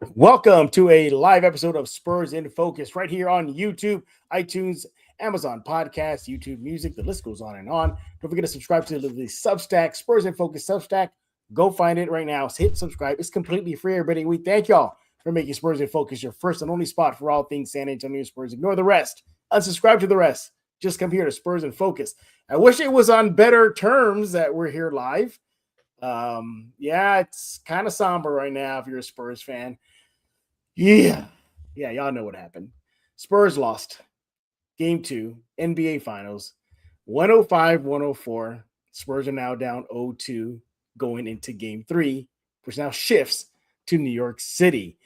Welcome to a live episode of Spurs in Focus right here on YouTube, iTunes, Amazon Podcasts, YouTube Music. The list goes on and on. Don't forget to subscribe to the Substack, Spurs in Focus Substack. Go find it right now. Hit subscribe. It's completely free, everybody. We thank y'all for making Spurs in Focus your first and only spot for all things San Antonio Spurs. Ignore the rest. Unsubscribe to the rest. Just come here to Spurs in Focus. I wish it was on better terms that we're here live. Yeah, it's kind of somber right now if you're a Spurs fan. Yeah, y'all know what happened. Spurs lost game 2, NBA Finals, 105-104. Spurs are now down 0-2 going into game 3, which now shifts to New York City.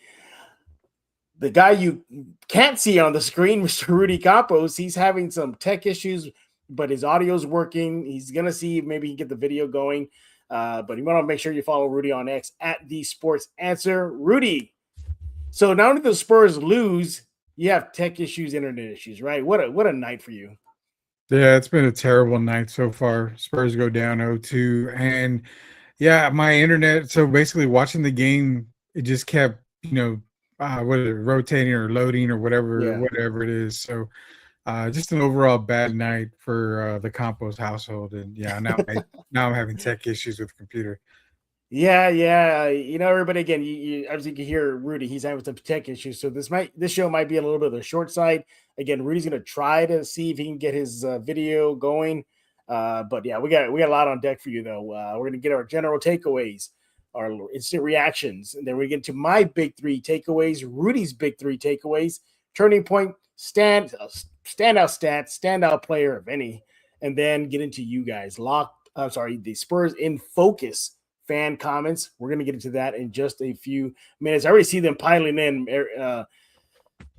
The guy you can't see on the screen, Mr. Rudy Campos, he's having some tech issues, but his audio's working. He's going to see if maybe he can get the video going. But you want to make sure you follow Rudy on X at The Sports Answer. Rudy, so not only the Spurs lose, you have tech issues, internet issues, right? What a night for you. Yeah, it's been a terrible night so far. Spurs go down 0-2. And yeah, my internet. So basically watching the game, it just kept, what is it, rotating or loading or whatever it is. So just an overall bad night for the Campos household. And yeah, now I'm having tech issues with the computer. Yeah. Everybody, again, you obviously can hear Rudy. He's having some tech issues, so this show might be a little bit of the short side. Again, Rudy's going to try to see if he can get his video going. But yeah, we got a lot on deck for you, though. We're going to get our general takeaways, our instant reactions, and then we get to my big 3 takeaways, Rudy's big 3 takeaways, turning point, standout stats, standout player, if any, and then get into you guys. The Spurs in Focus fan comments. We're going to get into that in just a few minutes. I already see them piling in.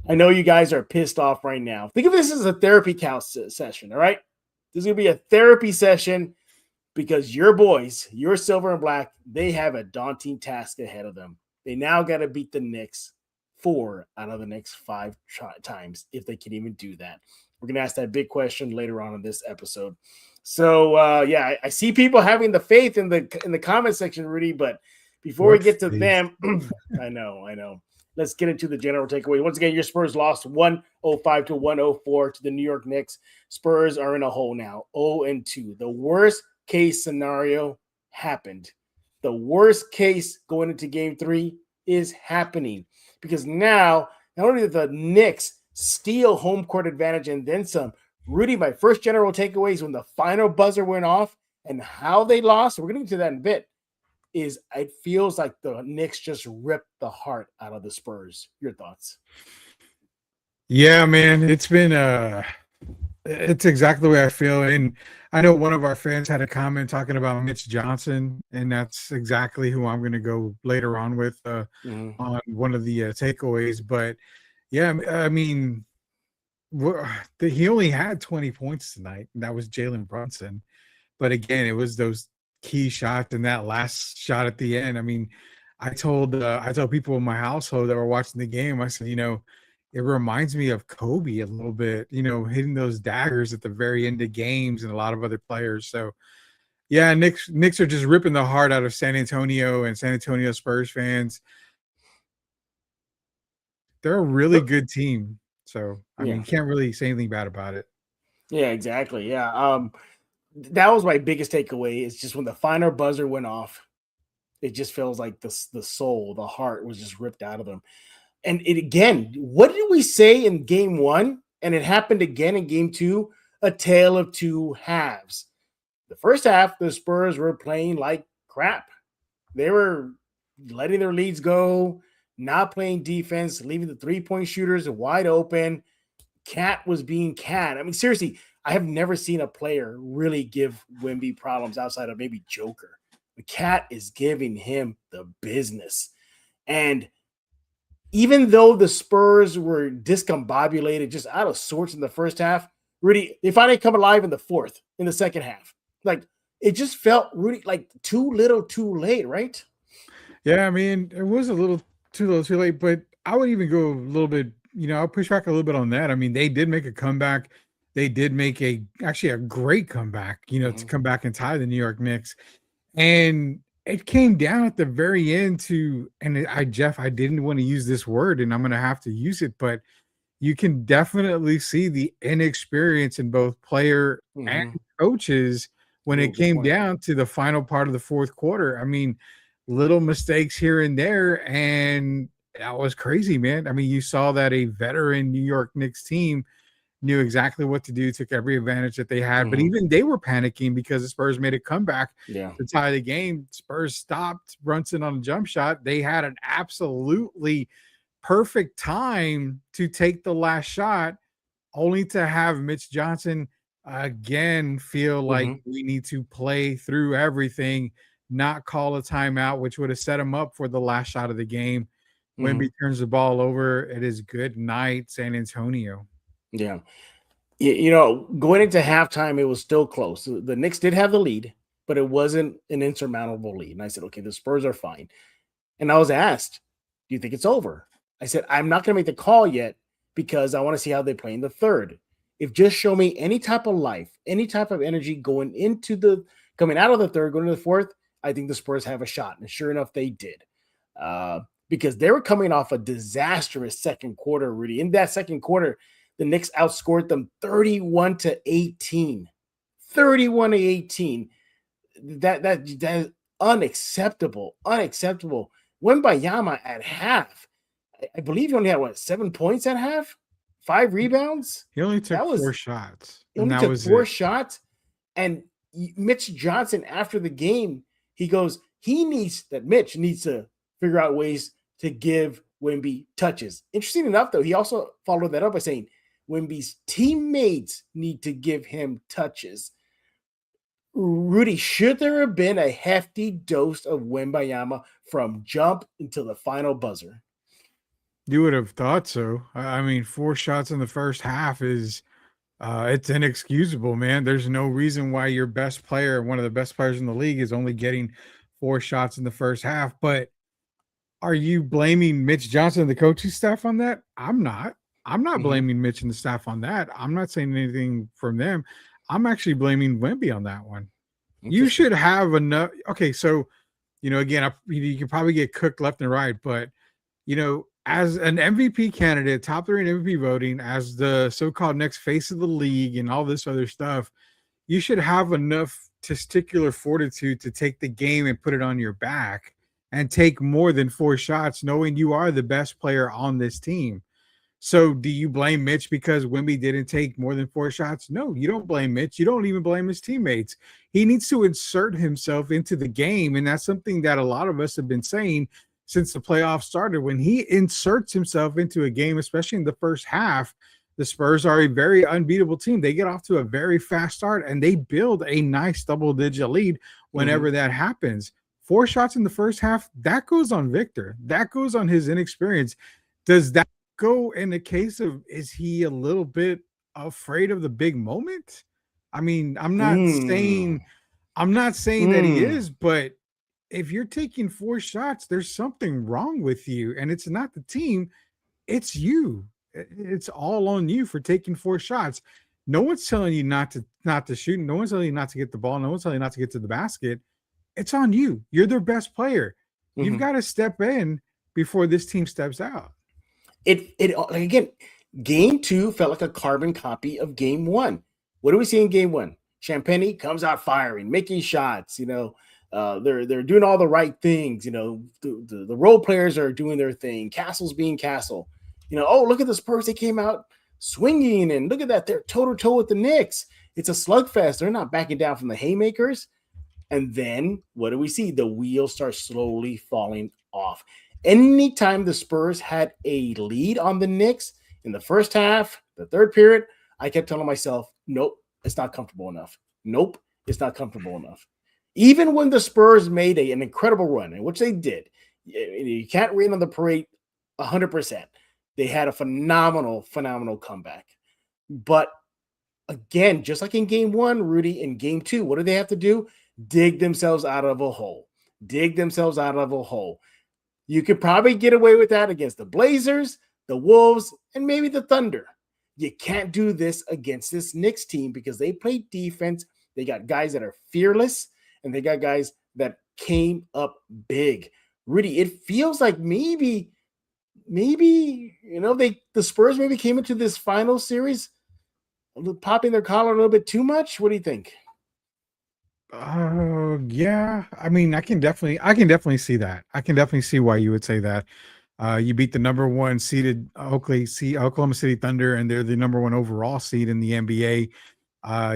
I know you guys are pissed off right now. Think of this as a therapy couch session, all right? This is going to be a therapy session because your boys, your silver and black, they have a daunting task ahead of them. They now got to beat the Knicks 4 out of the next 5 times, if they can even do that. We're going to ask that big question later on in this episode. So, I see people having the faith in the comment section, Rudy, but before we get to them, I know. Let's get into the general takeaway. Once again, your Spurs lost 105-104 to the New York Knicks. Spurs are in a hole now, 0-2. The worst case scenario happened. The worst case going into game 3 is happening because now, not only did the Knicks steal home court advantage and then some, Rudy, my first general takeaway is when the final buzzer went off and how they lost, we're going to get to that in a bit, is it feels like the Knicks just ripped the heart out of the Spurs. Your thoughts? Yeah, man, it's been it's exactly the way I feel. And I know one of our fans had a comment talking about Mitch Johnson, and that's exactly who I'm going to go later on with on one of the takeaways. But yeah, I mean, he only had 20 points tonight, and that was Jalen Brunson. But again, it was those key shots and that last shot at the end. I mean, I told people in my household that were watching the game, I said, it reminds me of Kobe a little bit, hitting those daggers at the very end of games and a lot of other players. So yeah, Knicks are just ripping the heart out of San Antonio and San Antonio Spurs fans. They're a really good team. So, I mean, you can't really say anything bad about it. Yeah, exactly. Yeah. That was my biggest takeaway is just when the final buzzer went off, it just feels like the soul, the heart was just ripped out of them. And it again, what did we say in game 1? And it happened again in game 2, a tale of two halves. The first half, the Spurs were playing like crap. They were letting their leads go, not playing defense, leaving the 3-point shooters wide open. Cat was being Cat. I mean, seriously, I have never seen a player really give Wemby problems outside of maybe Joker. The Cat is giving him the business. And even though the Spurs were discombobulated, just out of sorts in the first half, Rudy, they finally come alive in the second half. Like, it just felt, Rudy, like too little too late, right? Yeah, I mean, it was a little too late, but I would even go a little bit, I'll push back a little bit on that. I mean, they did make a comeback. They did make actually a great comeback, to come back and tie the New York Knicks. And it came down at the very end to, and Jeff, I didn't want to use this word, and I'm going to have to use it, but you can definitely see the inexperience in both player and Mm-hmm. coaches when Oh, it good came point. down to the final part of the fourth quarter. I mean, little mistakes here and there, and that was crazy, man. I mean, you saw that a veteran New York Knicks team knew exactly what to do, took every advantage that they had, but Mm-hmm. even they were panicking because the Spurs made a comeback Yeah. to tie the game. Spurs stopped Brunson on a jump shot. They had an absolutely perfect time to take the last shot, only to have Mitch Johnson again feel like Mm-hmm. we need to play through everything, not call a timeout, which would have set him up for the last shot of the game. Mm-hmm. Wemby turns the ball over. It is good night, San Antonio. Yeah. You know, going into halftime, it was still close. The Knicks did have the lead, but it wasn't an insurmountable lead. And I said, okay, the Spurs are fine. And I was asked, do you think it's over? I said, I'm not going to make the call yet because I want to see how they play in the third. If just show me any type of life, any type of energy coming out of the third, going to the fourth, I think the Spurs have a shot. And sure enough, they did. Because they were coming off a disastrous second quarter, Rudy. In that second quarter, the Knicks outscored them 31-18. 31-18. That is unacceptable. Unacceptable. Wembayama at half. I believe he only had 7 points at half, 5 rebounds. He only took That four was shots, He and only that took was four it. shots. And Mitch Johnson, after the game, he goes, Mitch needs to figure out ways to give Wemby touches. Interesting enough, though, he also followed that up by saying Wemby's teammates need to give him touches. Rudy, should there have been a hefty dose of Wembayama from jump until the final buzzer? You would have thought so. I mean, four shots in the first half is it's inexcusable, man. There's no reason why your best player, one of the best players in the league, is only getting four shots in the first half. But are you blaming Mitch Johnson and the coaching staff on that? I'm not. I'm not Mm-hmm. blaming Mitch and the staff on that. I'm not saying anything from them. I'm actually blaming Wemby on that one. You Interesting. should have enough. Okay, so again, you can probably get cooked left and right, but as an MVP candidate, top three in MVP voting, as the so-called next face of the league and all this other stuff, you should have enough testicular fortitude to take the game and put it on your back and take more than four shots, knowing you are the best player on this team. So do you blame Mitch because Wemby didn't take more than four shots? No, you don't blame Mitch. You don't even blame his teammates. He needs to insert himself into the game. And that's something that a lot of us have been saying since the playoffs started. When he inserts himself into a game, especially in the first half, the Spurs are a very unbeatable team. They get off to a very fast start and they build a nice double-digit lead Mm-hmm. whenever that happens. Four shots in the first half, that goes on Victor. That goes on his inexperience. Does that go in the case of, is he a little bit afraid of the big moment? I mean, Mm. I'm not saying that he Mm. is, but if you're taking four shots, there's something wrong with you. And it's not the team, it's you. It's all on you for taking four shots. No one's telling you not to shoot. No one's telling you not to get the ball. No one's telling you not to get to the basket. It's on you. You're their best player. You've Mm-hmm. got to step in before this team steps out. It again, game two felt like a carbon copy of game one. What do we see in game one? Champagny comes out firing, making shots. They're doing all the right things. The role players are doing their thing. Castle's being Castle. Oh, look at the Spurs. They came out swinging, and look at that. They're toe to toe with the Knicks. It's a slugfest. They're not backing down from the haymakers. And then what do we see? The wheels start slowly falling off. Anytime the Spurs had a lead on the Knicks in the first half, the third period, I kept telling myself, nope, it's not comfortable enough. Nope, it's not comfortable enough. Even when the Spurs made an incredible run, in which they did, you can't rain on the parade 100%. They had a phenomenal, phenomenal comeback. But again, just like in game one, Rudy, in game two, what do they have to do? Dig themselves out of a hole. Dig themselves out of a hole. You could probably get away with that against the Blazers, the Wolves, and maybe the Thunder. You can't do this against this Knicks team because they play defense. They got guys that are fearless, and they got guys that came up big. Rudy, it feels like maybe the Spurs maybe came into this final series popping their collar a little bit too much. What do you think? Yeah. I mean, I can definitely see that. I can definitely see why you would say that. You beat the number one seeded Oklahoma City Thunder, and they're the number one overall seed in the NBA.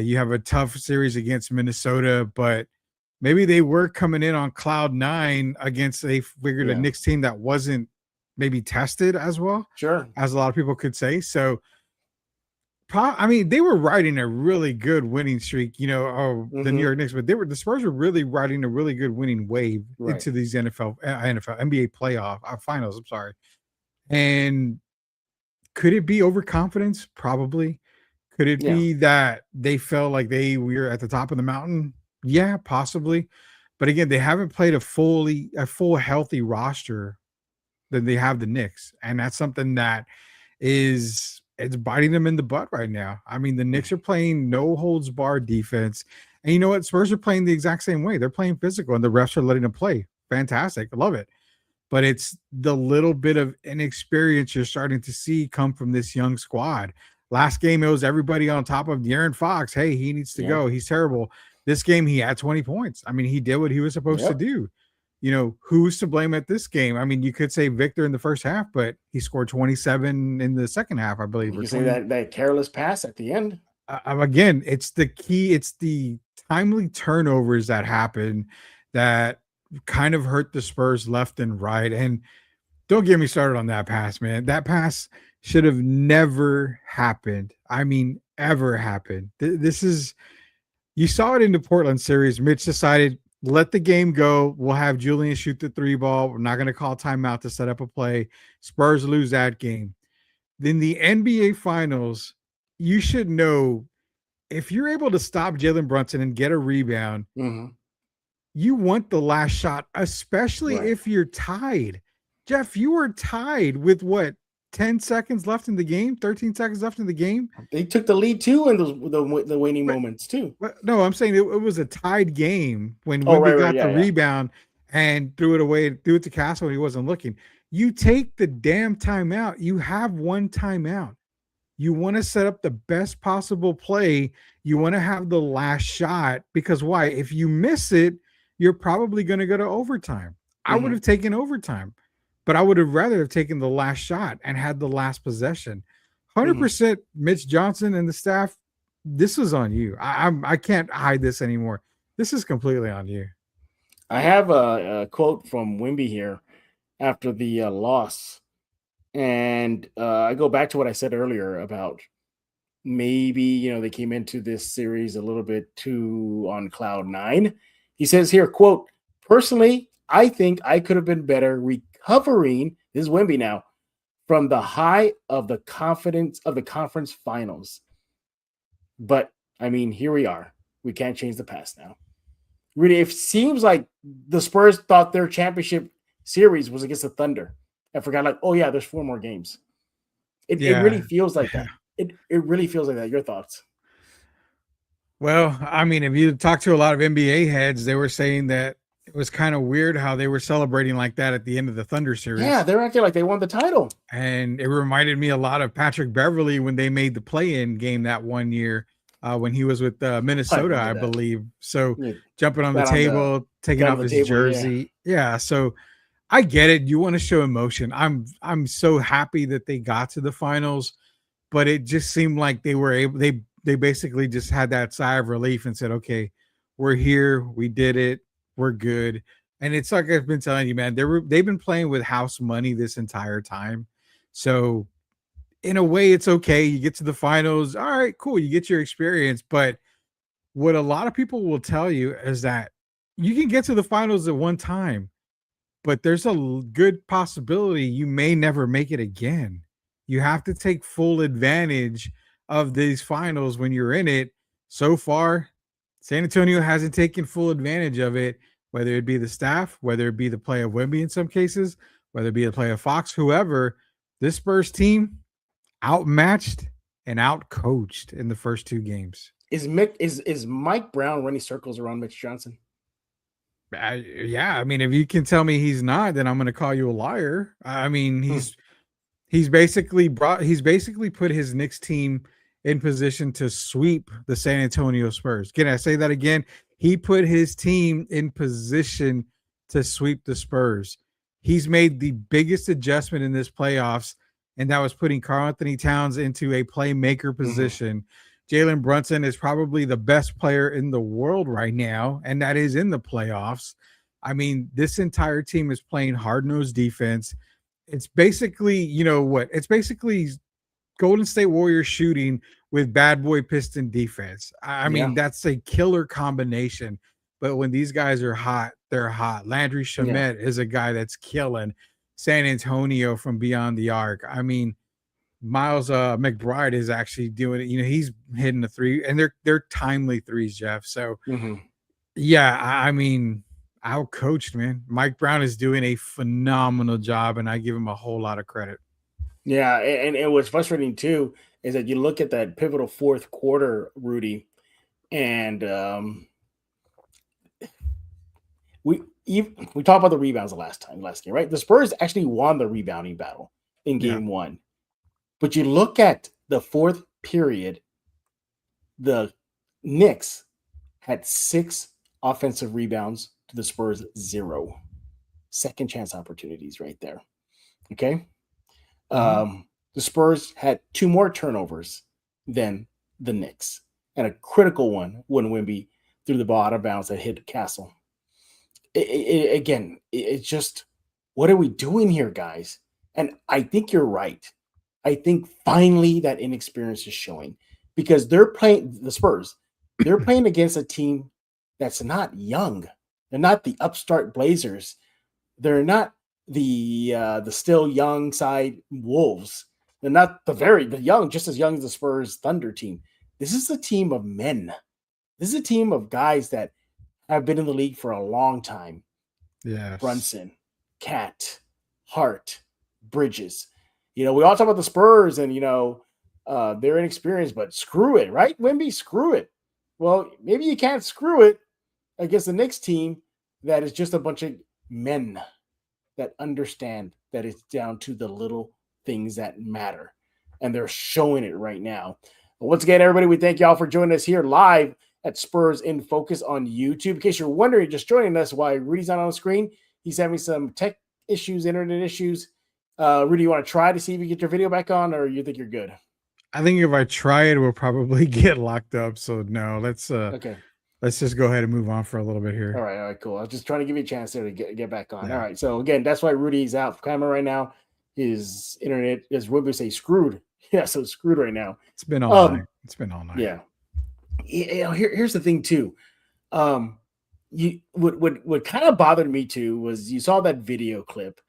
You have a tough series against Minnesota, but maybe they were coming in on cloud nine against a figured a Yeah, Knicks team that wasn't maybe tested as well sure. as a lot of people could say. So I mean, they were riding a really good winning streak, the New Mm-hmm. York Knicks, but the Spurs were really riding a really good winning wave Right. into these NFL, NBA playoff finals. I'm sorry. And could it be overconfidence? Probably. Could it Yeah. be that they felt like they were at the top of the mountain? Yeah, possibly. But again, they haven't played a full healthy roster than they have the Knicks, and that's something that it's biting them in the butt right now. I mean, the Knicks are playing no holds barred defense, and you know what? Spurs are playing the exact same way. They're playing physical, and the refs are letting them play. Fantastic, I love it. But it's the little bit of inexperience you're starting to see come from this young squad. Last game, it was everybody on top of De'Aaron Fox. Hey, he needs to Yep. go. He's terrible. This game, he had 20 points. I mean, he did what he was supposed to Yep. do. Who's to blame at this game? I mean, you could say Victor in the first half, but he scored 27 in the second half, I believe, You or can say 20. that careless pass at the end. Again, it's the key. It's the timely turnovers that happen that kind of hurt the Spurs left and right. And don't get me started on that pass, man. That pass should have never happened. I mean, ever happened. This is You saw it in the Portland series. Mitch decided, let the game go. We'll have Julian shoot the three ball. We're not going to call timeout to set up a play. Spurs lose that game. Then the NBA Finals, you should know if you're able to stop Jalen Brunson and get a rebound, Mm-hmm. you want the last shot, especially Right. if you're tied. Jeff, you were tied with what, 10 seconds left in the game, 13 seconds left in the game. They took the lead too in the waning But, moments too. no, I'm saying it was a tied game when Oh, right, Wimby right, got the yeah, yeah. rebound and threw it to Castle when he wasn't looking. You take the damn timeout. You have one timeout. You want to set up the best possible play. You want to have the last shot because why? If you miss it, you're probably going to go to overtime. I would Mm-hmm. have taken overtime, but I would have rather have taken the last shot and had the last possession. Mm-hmm. 100% Mitch Johnson and the staff, this was on you. I can't hide this anymore. This is completely on you. I have a quote from Wimby here after the loss, and I go back to what I said earlier about maybe they came into this series a little bit too on cloud nine. He says here, quote, personally, I think I could have been better recovering, this is Wimby now, from the high of the confidence of the conference finals. But I mean, here we are. We can't change the past now. Really, it seems like the Spurs thought their championship series was against the Thunder. I forgot, like, oh yeah, there's 4 more games. It really Yeah. feels like that. It really feels like that. Your thoughts? Well, I mean, if you talk to a lot of NBA heads, they were saying that it was kind of weird how they were celebrating like that at the end of the Thunder Yeah, series. they're acting like they won the title. And it reminded me a lot of Patrick Beverly when they made the play-in game that one year when he was with I Minnesota, remember I that. believe. So Yeah, jumping on the got on the table, taking got on off the his table. Yeah. jersey. Yeah. So I get it. You want to show emotion. I'm so happy that they got to the finals, but it just seemed like they basically just had that sigh of relief and said, okay, we're here, we did it, we're good. And it's like I've been telling you, man, they've been playing with house money this entire time. So in a way, it's okay. You get to the finals. All right, cool. You get your experience. But what a lot of people will tell you is that you can get to the finals at one time, but there's a good possibility you may never make it again. You have to take full advantage of these finals when you're in it. So far, San Antonio hasn't taken full advantage of it, whether it be the staff, whether it be the play of Wemby in some cases, whether it be the play of Fox, whoever. This Spurs team outmatched and outcoached in the first 2 games. Is Mike Brown running circles around Mitch Johnson? Yeah, I mean, if you can tell me he's not, then I'm going to call you a liar. I mean, Hmm. he's basically put his Knicks team in position to sweep the San Antonio Spurs. Can I say that again? He put his team in position to sweep the Spurs. He's made the biggest adjustment in this playoffs, and that was putting Karl Anthony Towns into a playmaker Hmm. position. Jalen Brunson is probably the best player in the world right now, and that is in the playoffs. I mean, this entire team is playing hard-nosed defense. It's basically, you know what? It's basically Golden State Warriors shooting with bad boy Piston defense. I Yeah. mean, that's a killer combination. But when these guys are hot, they're hot. Landry Yeah. Shamet is a guy that's killing San Antonio from beyond the arc. I mean, Miles McBride is actually doing it. You know, he's hitting the three, and they're timely threes, Jeff. So Hmm. yeah, I mean, out coached, man. Mike Brown is doing a phenomenal job, and I give him a whole lot of credit. Yeah. And what's frustrating too is that you look at that pivotal fourth quarter, Rudy, and we talked about the rebounds last game, right? The Spurs actually won the rebounding battle in Yeah. game one. But you look at the fourth period, the Knicks had 6 offensive rebounds to the Spurs 0. Second chance opportunities right there. Okay. Mhm. The Spurs had 2 more turnovers than the Knicks, and a critical one when Wimby threw the ball out of bounds that hit Castle. It's just, what are we doing here, guys? And I think you're right. I think finally that inexperience is showing because they're playing the Spurs. They're playing against a team that's not young. They're not the upstart Blazers. They're not the still young side Wolves. They're not the young, just as young as the Spurs Thunder team. This is a team of men. This is a team of guys that have been in the league for a long time. Yes. Brunson, Cat, Hart, Bridges. We all talk about the Spurs and they're inexperienced, but screw it, right? Wimby, screw it. Well, maybe you can't screw it against the Knicks team that is just a bunch of men that understand that it's down to the little things that matter. And they're showing it right now. But once again, everybody, we thank y'all for joining us here live at Spurs in Focus on YouTube. In case you're wondering, just joining us why Rudy's not on the screen, he's having some tech issues, internet issues. Rudy, you want to try to see if you get your video back on, or you think you're good? I think if I try it, we'll probably get locked up. So no, Okay. let's just go ahead and move on for a little bit All here. right. All right. Cool. I was just trying to give you a chance there to get back on. All Yeah. right. So again, that's why Rudy's out for camera right now. His internet, as Ruby say, screwed. Yeah. So screwed right now. It's been all night. Um. It's been all night. Yeah. Here's the thing too. What kind of bothered me too was you saw that video clip.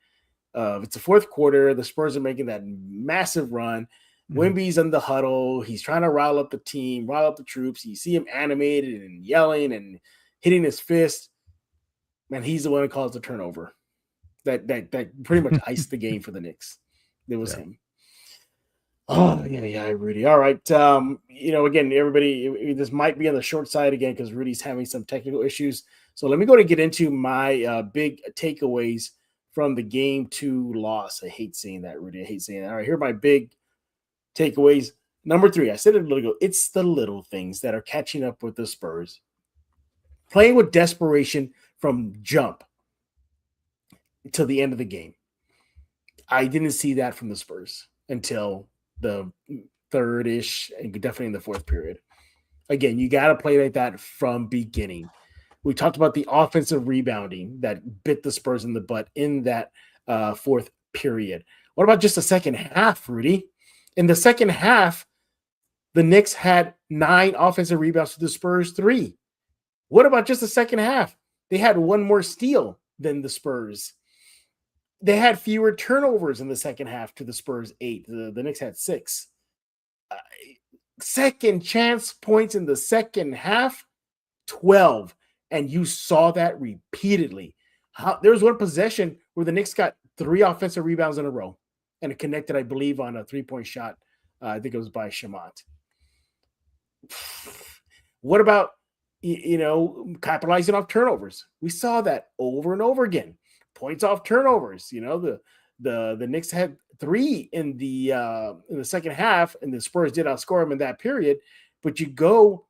It's the fourth quarter. The Spurs are making that massive run. Mhm. Wimby's in the huddle. He's trying to rile up the team, rile up the troops. You see him animated and yelling and hitting his fist. Man, he's the one who caused the turnover. That pretty much iced the game for the Knicks. It was Yeah. him. Oh yeah, Rudy. All right. Again, everybody, this might be on the short side again because Rudy's having some technical issues. So let me go to get into my big takeaways from the game 2 loss. I hate saying that, Rudy. I hate saying that. All right, here are my big takeaways. Number 3, I said it a little ago. It's the little things that are catching up with the Spurs. Playing with desperation from jump till the end of the game. I didn't see that from the Spurs until the third-ish and definitely in the fourth period. Again, you got to play like that from beginning. We talked about the offensive rebounding that bit the Spurs in the butt in that fourth period. What about just the second half, Rudy? In the second half, the Knicks had 9 offensive rebounds to the Spurs 3. What about just the second half? They had 1 more steal than the Spurs. They had fewer turnovers in the second half to the Spurs 8. The Knicks had 6. Second chance points in the second half, 12. And you saw that repeatedly. There was one possession where the Knicks got 3 offensive rebounds in a row and it connected, I believe, on a 3-point shot. I think it was by Shamat. What about capitalizing off turnovers. We saw that over and over again. Points off turnovers. The Knicks had 3 in the second half, and the Spurs did outscore them in that period. But you go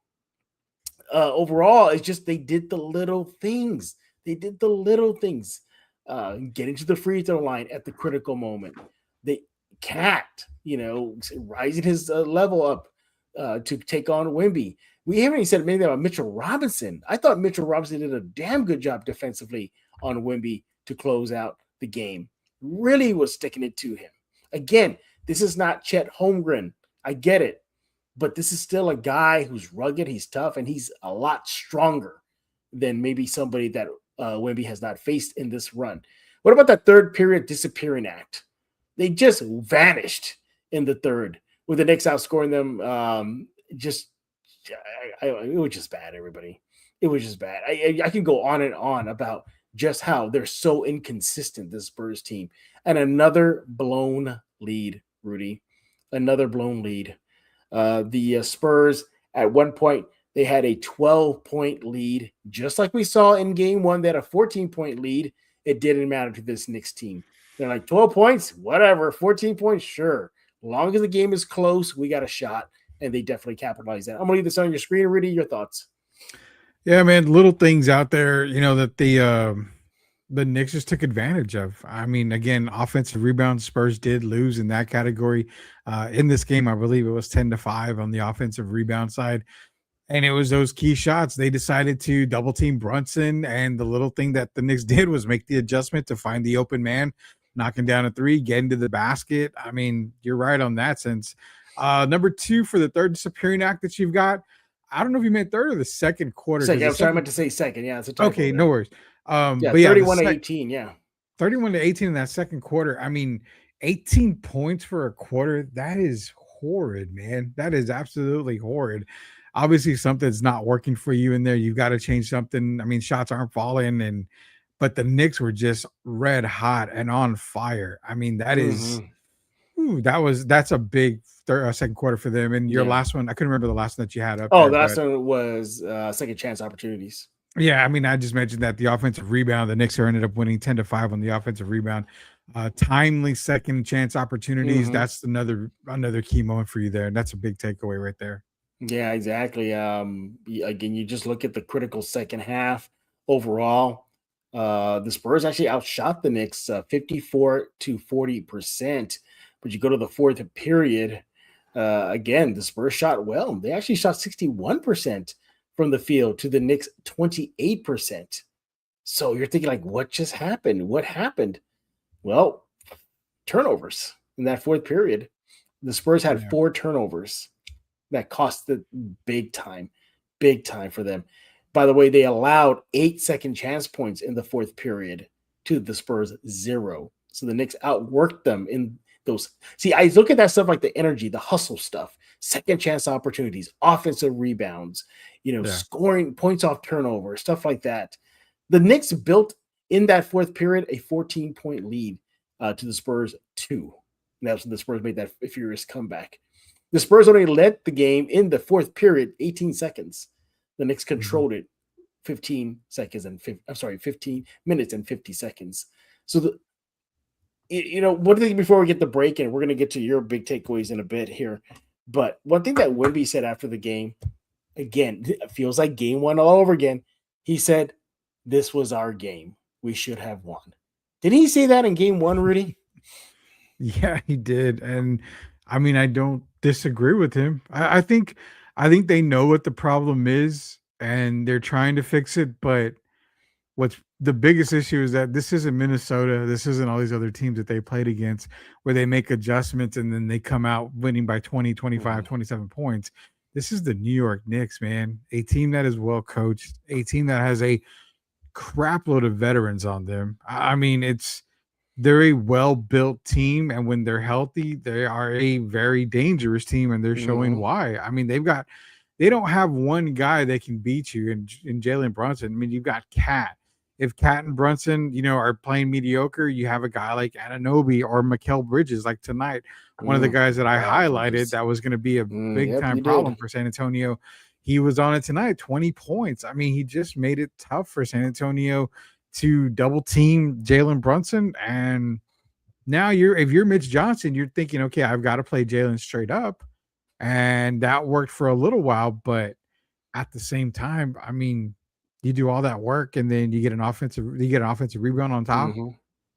overall, it's just they did the little things. They did the little things. Getting to the free throw line at the critical moment. They Cat, rising his level up to take on Wemby. We haven't even said anything about Mitchell Robinson. I thought Mitchell Robinson did a damn good job defensively on Wemby to close out the game. Really was sticking it to him. Again, this is not Chet Holmgren. I get it. But this is still a guy who's rugged, he's tough, and he's a lot stronger than maybe somebody that Wemby has not faced in this run. What about that third period disappearing act? They just vanished in the third with the Knicks outscoring them. It was just bad, everybody. It was just bad. I can go on and on about just how they're so inconsistent, this Spurs team. And another blown lead, Rudy. Another blown lead. The Spurs, at one point, they had a 12-point lead, just like we saw in game one. They had a 14-point lead. It didn't matter to this Knicks team. They're like, 12 points, whatever. 14 points, sure. As long as the game is close, we got a shot, and they definitely capitalized that. I'm going to leave this on your screen. Rudy, your thoughts? Yeah, man, little things out there, that the Knicks just took advantage of. I mean, again, offensive rebounds, Spurs did lose in that category. In this game, I believe it was 10-5 on the offensive rebound side. And it was those key shots. They decided to double team Brunson. And the little thing that the Knicks did was make the adjustment to find the open man, knocking down a 3, getting to the basket. I mean, you're right on that sense. Number 2 for the third disappearing act that you've got. I don't know if you meant third or the second quarter. Second. I'm sorry, I meant to say second. Yeah, it's a typo. Okay, no worries. But 31-18, yeah. 31-18 in that second quarter. I mean, 18 points for a quarter. That is horrid, man. That is absolutely horrid. Obviously, something's not working for you in there. You've got to change something. I mean, shots aren't falling, but the Knicks were just red hot and on fire. I mean, that is that's a big second quarter for them. And your last one, I couldn't remember the last one that you had up. The last one was second chance opportunities. Yeah, I mean, I just mentioned that the offensive rebound, the Knicks ended up winning 10-5 on the offensive rebound. Timely second chance opportunities. That's another key moment for you there. And that's a big takeaway right there. Yeah, exactly. Again, you just look at the critical second half overall. The Spurs actually outshot the Knicks 54-40%. But you go to the fourth period, again, the Spurs shot well. They actually shot 61% from the field to the Knicks 28%. So you're thinking, like, what just happened? What happened? Well, turnovers in that fourth period. The Spurs had 4 turnovers that cost the big time for them. By the way, they allowed 8 second chance points in the fourth period to the Spurs 0. So the Knicks outworked them in those. See, I look at that stuff like the energy, the hustle stuff, second chance opportunities, offensive rebounds, scoring points off turnover, stuff like that. The Knicks built in that fourth period a 14-point lead to the Spurs 2. And that's when the Spurs made that furious comeback. The Spurs only led the game in the fourth period 18 seconds. The Knicks controlled it 15 minutes and 50 seconds. So one thing before we get the break, and we're going to get to your big takeaways in a bit here. But one thing that Wemby said after the game, again, it feels like game one all over again. He said, "This was our game. We should have won." Did he say that in game one, Rudy? Yeah, he did. And I mean, I don't disagree with him. I think they know what the problem is and they're trying to fix it. But what's the biggest issue is that this isn't Minnesota. This isn't all these other teams that they played against where they make adjustments and then they come out winning by 20, 25, 27 points. This is the New York Knicks, man. A team that is well coached, a team that has a crap load of veterans on them. I mean, they're a well-built team, and when they're healthy, they are a very dangerous team, and they're showing why. I mean, they don't have one guy that can beat you in Jalen Brunson. I mean, you've got Cat. If Cat and Brunson, are playing mediocre, you have a guy like Anunoby or Mikal Bridges, like tonight, one of the guys that I highlighted that was going to be a big-time problem for San Antonio. he was on it tonight, 20 points. I mean, he just made it tough for San Antonio to double team Jalen Brunson. And now if you're Mitch Johnson, you're thinking, okay, I've got to play Jalen straight up. And that worked for a little while, but at the same time, I mean, you do all that work and then you get an offensive rebound on top. Mm-hmm.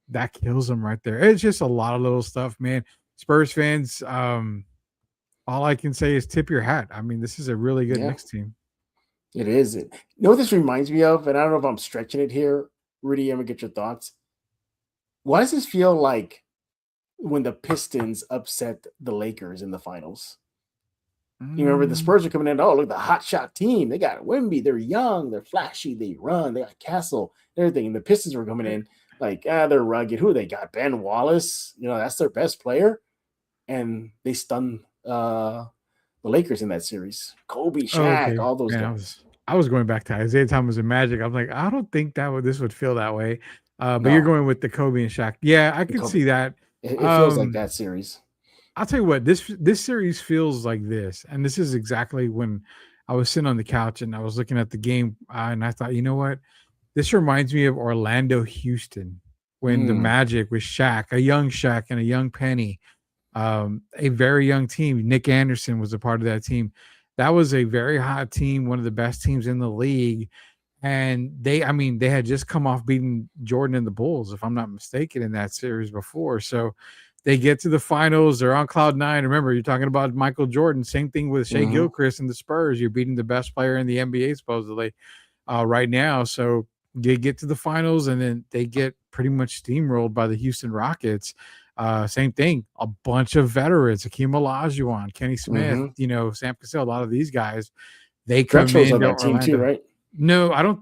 That kills them right there. It's just a lot of little stuff, man. Spurs fans, all I can say is tip your hat. I mean, this is a really good Knicks team. It is. You know what this reminds me of? And I don't know if I'm stretching it here. Rudy, ever get your thoughts? Why does this feel like when the Pistons upset the Lakers in the finals? You remember the Spurs are coming in. Oh, look, the hot shot team. They got Wemby. They're young. They're flashy. They run. They got Castle. Everything. And the Pistons were coming in like, they're rugged. Who they got? Ben Wallace. You know, that's their best player. And they stunned the Lakers in that series. Kobe, Shaq, all those guys. I was going back to Isaiah Thomas and Magic. I'm like, I don't think this would feel that way. But you're going with the Kobe and Shaq. Yeah, I can see that. It feels like that series. I'll tell you what, this series feels like this. And this is exactly when I was sitting on the couch and I was looking at the game and I thought, you know what? This reminds me of Orlando, Houston, when the Magic was Shaq, a young Shaq and a young Penny, a very young team. Nick Anderson was a part of that team. That was a very hot team, one of the best teams in the league. And they had just come off beating Jordan and the Bulls, if I'm not mistaken, in that series before. So they get to the finals. They're on cloud nine. Remember, you're talking about Michael Jordan. Same thing with Shea Gilchrist and the Spurs. You're beating the best player in the NBA, supposedly, right now. So they get to the finals, and then they get pretty much steamrolled by the Houston Rockets. Same thing. A bunch of veterans, Hakeem Olajuwon, Kenny Smith, Sam Cassell, a lot of these guys. They come Drexler's in on that team too, right? No, I don't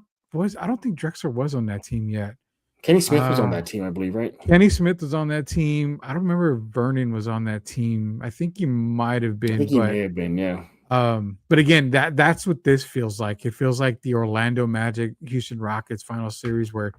think Drexler was on that team yet. Kenny Smith was on that team, I believe, right? Kenny Smith was on that team. I don't remember if Vernon was on that team. I think he might have been. He may have been, yeah. But again, that's what this feels like. It feels like the Orlando Magic Houston Rockets final series where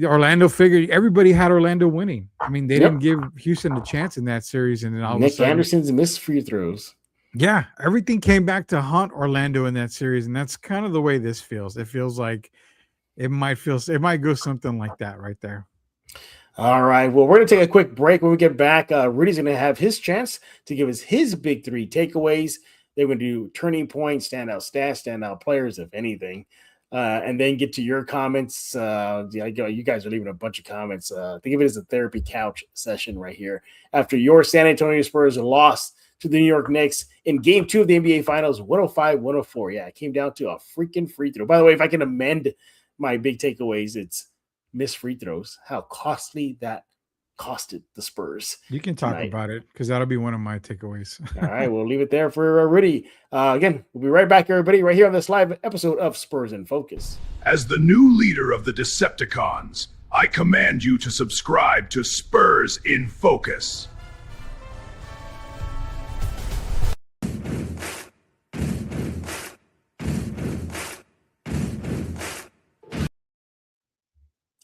Orlando figured everybody had Orlando winning. I mean, they didn't give Houston a chance in that series, and then all Nick of a sudden, Anderson's missed free throws. Yeah, everything came back to haunt Orlando in that series, and that's kind of the way this feels. It feels like it might go something like that right there. All right. Well, we're going to take a quick break. When we get back, Rudy's going to have his chance to give us his big three takeaways. They're going to do turning points, standout stats, standout players, if anything, and then get to your comments. You guys are leaving a bunch of comments. Think of it as a therapy couch session right here. After your San Antonio Spurs lost to the New York Knicks in Game 2 of the NBA Finals, 105-104. Yeah, it came down to a freaking free throw. By the way, if I can amend my big takeaways, it's missed free throws. How costly that costed the Spurs. You can talk about it because that'll be one of my takeaways. All right, we'll leave it there for Rudy. Again, we'll be right back, everybody, right here on this live episode of Spurs in Focus. As the new leader of the Decepticons, I command you to subscribe to Spurs in Focus.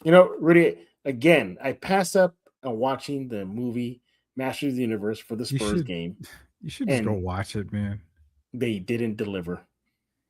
You know, Rudy, again, I passed up on watching the movie Masters of the Universe for the Spurs game. You should just go watch it, man. They didn't deliver.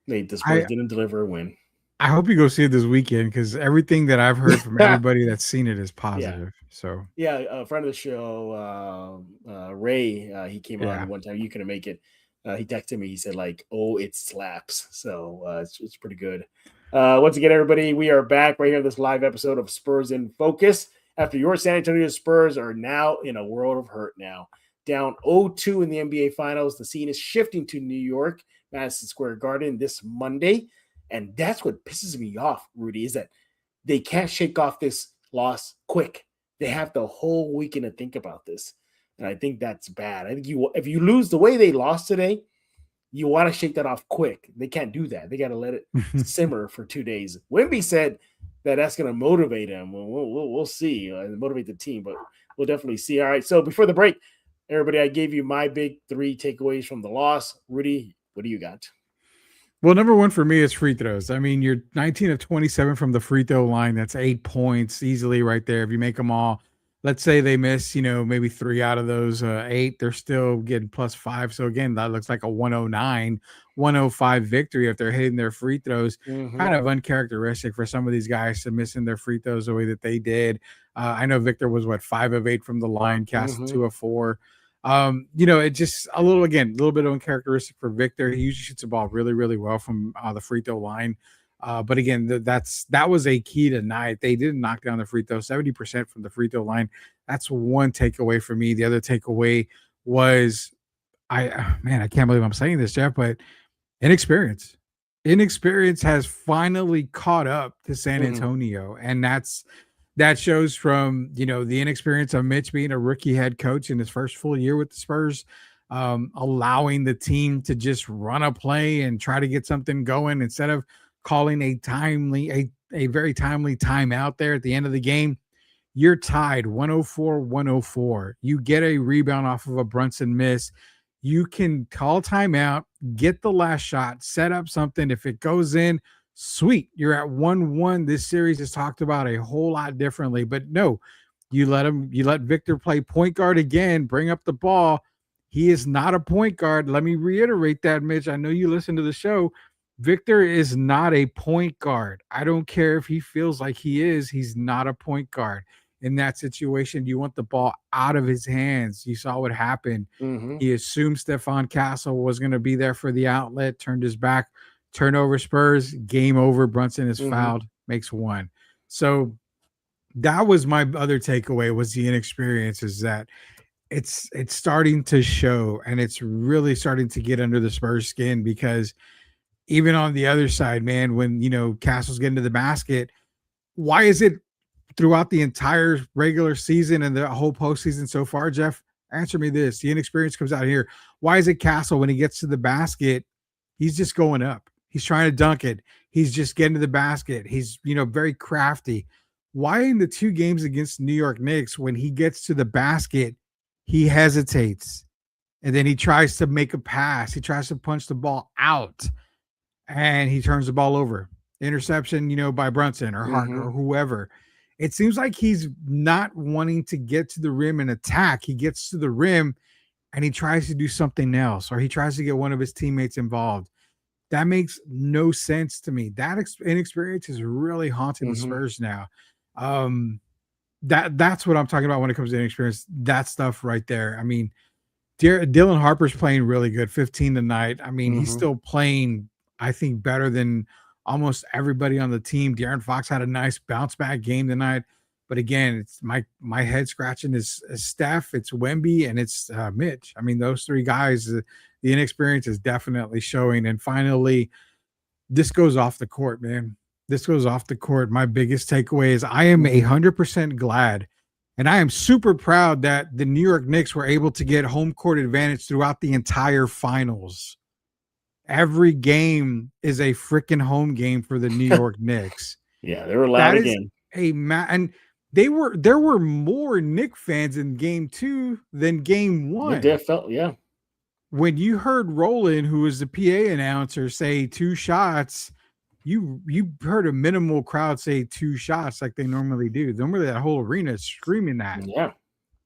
The Spurs didn't deliver a win. I hope you go see it this weekend because everything that I've heard from everybody that's seen it is positive. So a friend of the show, Ray, he came on one time. You couldn't make it. He texted me. He said, like, "Oh, it slaps." So it's pretty good. Once again, everybody, we are back right here on this live episode of Spurs in Focus. After your San Antonio Spurs are now in a world of hurt now. Down 0-2 in the NBA Finals. The scene is shifting to New York, Madison Square Garden this Monday. And that's what pisses me off, Rudy, is that they can't shake off this loss quick. They have the whole weekend to think about this. And I think that's bad. I think if you lose the way they lost today, you want to shake that off quick. They can't do that. They got to let it simmer for 2 days. Wemby said that that's going to motivate him. We'll see. Motivate the team, but we'll definitely see. All right, so before the break, everybody, I gave you my big three takeaways from the loss. Rudy, what do you got? Well, number one for me is free throws. I mean, you're 19 of 27 from the free throw line. That's 8 points easily right there if you make them all. let's say they miss, maybe 3 out of those 8, they're still getting +5. So again, that looks like a 109, 105 victory if they're hitting their free throws. Mhm. Kind of uncharacteristic for some of these guys to missing their free throws the way that they did. I know Victor was 5 of 8 from the line, cast Mhm. 2 of 4. It just a little bit uncharacteristic for Victor. He usually shoots the ball really, really well from the free throw line. But again, that was a key tonight. They didn't knock down the free throw, 70% from the free throw line. That's one takeaway for me. The other takeaway was I can't believe I'm saying this, Jeff, but inexperience. Inexperience has finally caught up to San Mhm. Antonio, and that shows from the inexperience of Mitch being a rookie head coach in his first full year with the Spurs, allowing the team to just run a play and try to get something going instead of calling a very timely timeout there at the end of the game. You're tied 104-104. You get a rebound off of a Brunson miss. You can call timeout, get the last shot, set up something. If it goes in, sweet. You're at 1-1. This series is talked about a whole lot differently, but no, you let Victor play point guard again, bring up the ball. He is not a point guard. Let me reiterate that, Mitch. I know you listen to the show. Victor is not a point guard. I don't care if he feels like he is. He's not a point guard. In that situation, you want the ball out of his hands. You saw what happened. Mhm. He assumed Stefan Castle was going to be there for the outlet, turned his back, turnover Spurs, game over. Brunson is Mhm. fouled, makes 1. So that was my other takeaway, was the inexperience, is that it's starting to show, and it's really starting to get under the Spurs skin, because even on the other side, man, when Castle's getting to the basket, why is it throughout the entire regular season and the whole postseason so far, Jeff? Answer me this. The inexperience comes out here. Why is it Castle, when he gets to the basket, he's just going up? He's trying to dunk it. He's just getting to the basket. He's, very crafty. Why in the 2 games against New York Knicks, when he gets to the basket, he hesitates and then he tries to make a pass. He tries to punch the ball out and he turns the ball over. Interception, by Brunson or Hart Mhm. or whoever. It seems like he's not wanting to get to the rim and attack. He gets to the rim and he tries to do something else, or he tries to get one of his teammates involved. That makes no sense to me. That inexperience is really haunting the Mhm. Spurs now. That's what I'm talking about when it comes to inexperience. That stuff right there. I mean, Dylan Harper's playing really good, 15 tonight. I mean, he's Mhm. still playing, I think, better than almost everybody on the team. De'Aaron Fox had a nice bounce back game tonight. But again, it's my head scratching is Steph, it's Wemby, and it's Mitch. I mean, those 3 guys, the inexperience is definitely showing. And finally, this goes off the court, man. This goes off the court. My biggest takeaway is I am Mhm. 100% glad, and I am super proud that the New York Knicks were able to get home court advantage throughout the entire finals. Every game is a freaking home game for the New York Knicks. Yeah, they were loud That is again. and there were more Knick fans in game 2 than game It 1. did felt, yeah. When you heard Roland, who was the PA announcer, say 2 shots, you heard a minimal crowd say 2 shots like they normally do. Normally that whole arena is screaming that. Yeah.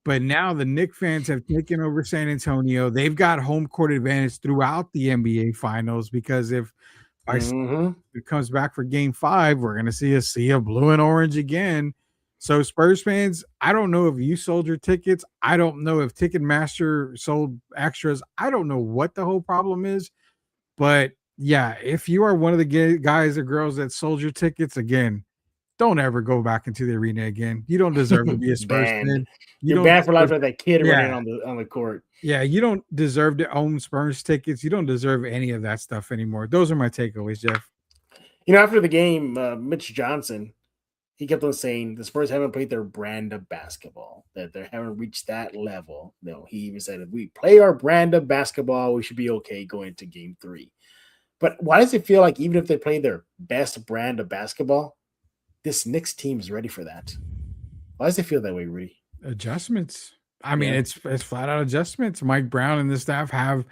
But now the Knicks fans have taken over San Antonio. They've got home court advantage throughout the NBA finals, because if by Mhm. it comes back for game 5, we're going to see a sea of blue and orange again. So Spurs fans, I don't know if you sold your tickets. I don't know if Ticketmaster sold extras. I don't know what the whole problem is, but yeah, if you are one of the guys or girls that sold your tickets, again, don't ever go back into the arena again. You don't deserve to be a Spurs Banned. fan. You You're don't banned for life deserve, like that kid running yeah. on the court. Yeah, you don't deserve to own Spurs tickets. You don't deserve any of that stuff anymore. Those are my takeaways, Jeff. After the game, Mitch Johnson, he kept on saying the Spurs haven't played their brand of basketball, that they haven't reached that level. No, he even said if we play our brand of basketball, we should be okay going into game 3. But why does it feel like even if they play their best brand of basketball, this Knicks team is ready for that? Why does it feel that way, Rudy? Adjustments. I mean, Yeah. it's flat out adjustments. Mike Brown and the staff have,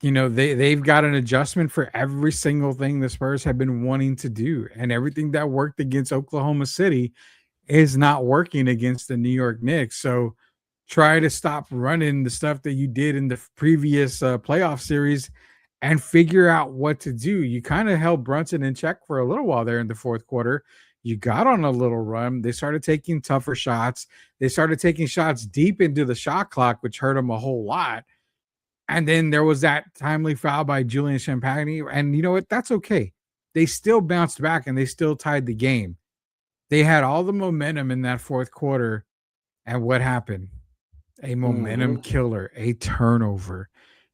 they've got an adjustment for every single thing the Spurs have been wanting to do, and everything that worked against Oklahoma City is not working against the New York Knicks. So try to stop running the stuff that you did in the previous playoff series and figure out what to do. You kind of held Brunson in check for a little while there in the fourth quarter. You got on a little run. They started taking tougher shots. They started taking shots deep into the shot clock, which hurt them a whole lot. And then there was that timely foul by Julian Champagny. And you know what? That's okay. They still bounced back and they still tied the game. They had all the momentum in that fourth quarter. And what happened? A momentum killer, a turnover.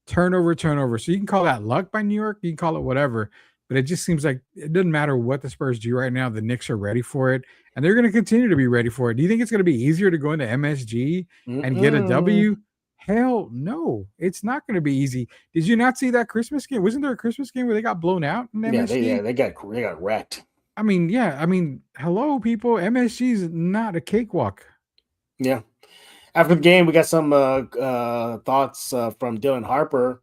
Turnover. So you can call that luck by New York. You can call it whatever. But it just seems like it doesn't matter what the Spurs do right now. The Knicks are ready for it. And they're going to continue to be ready for it. Do you think it's going to be easier to go into MSG and get a W? Hell no. It's not going to be easy. Did you not see that Christmas game? Wasn't there a Christmas game where they got blown out in MSG? They got wrecked. I mean, hello, people. MSG is not a cakewalk. Yeah. After the game, we got some thoughts from Dylan Harper.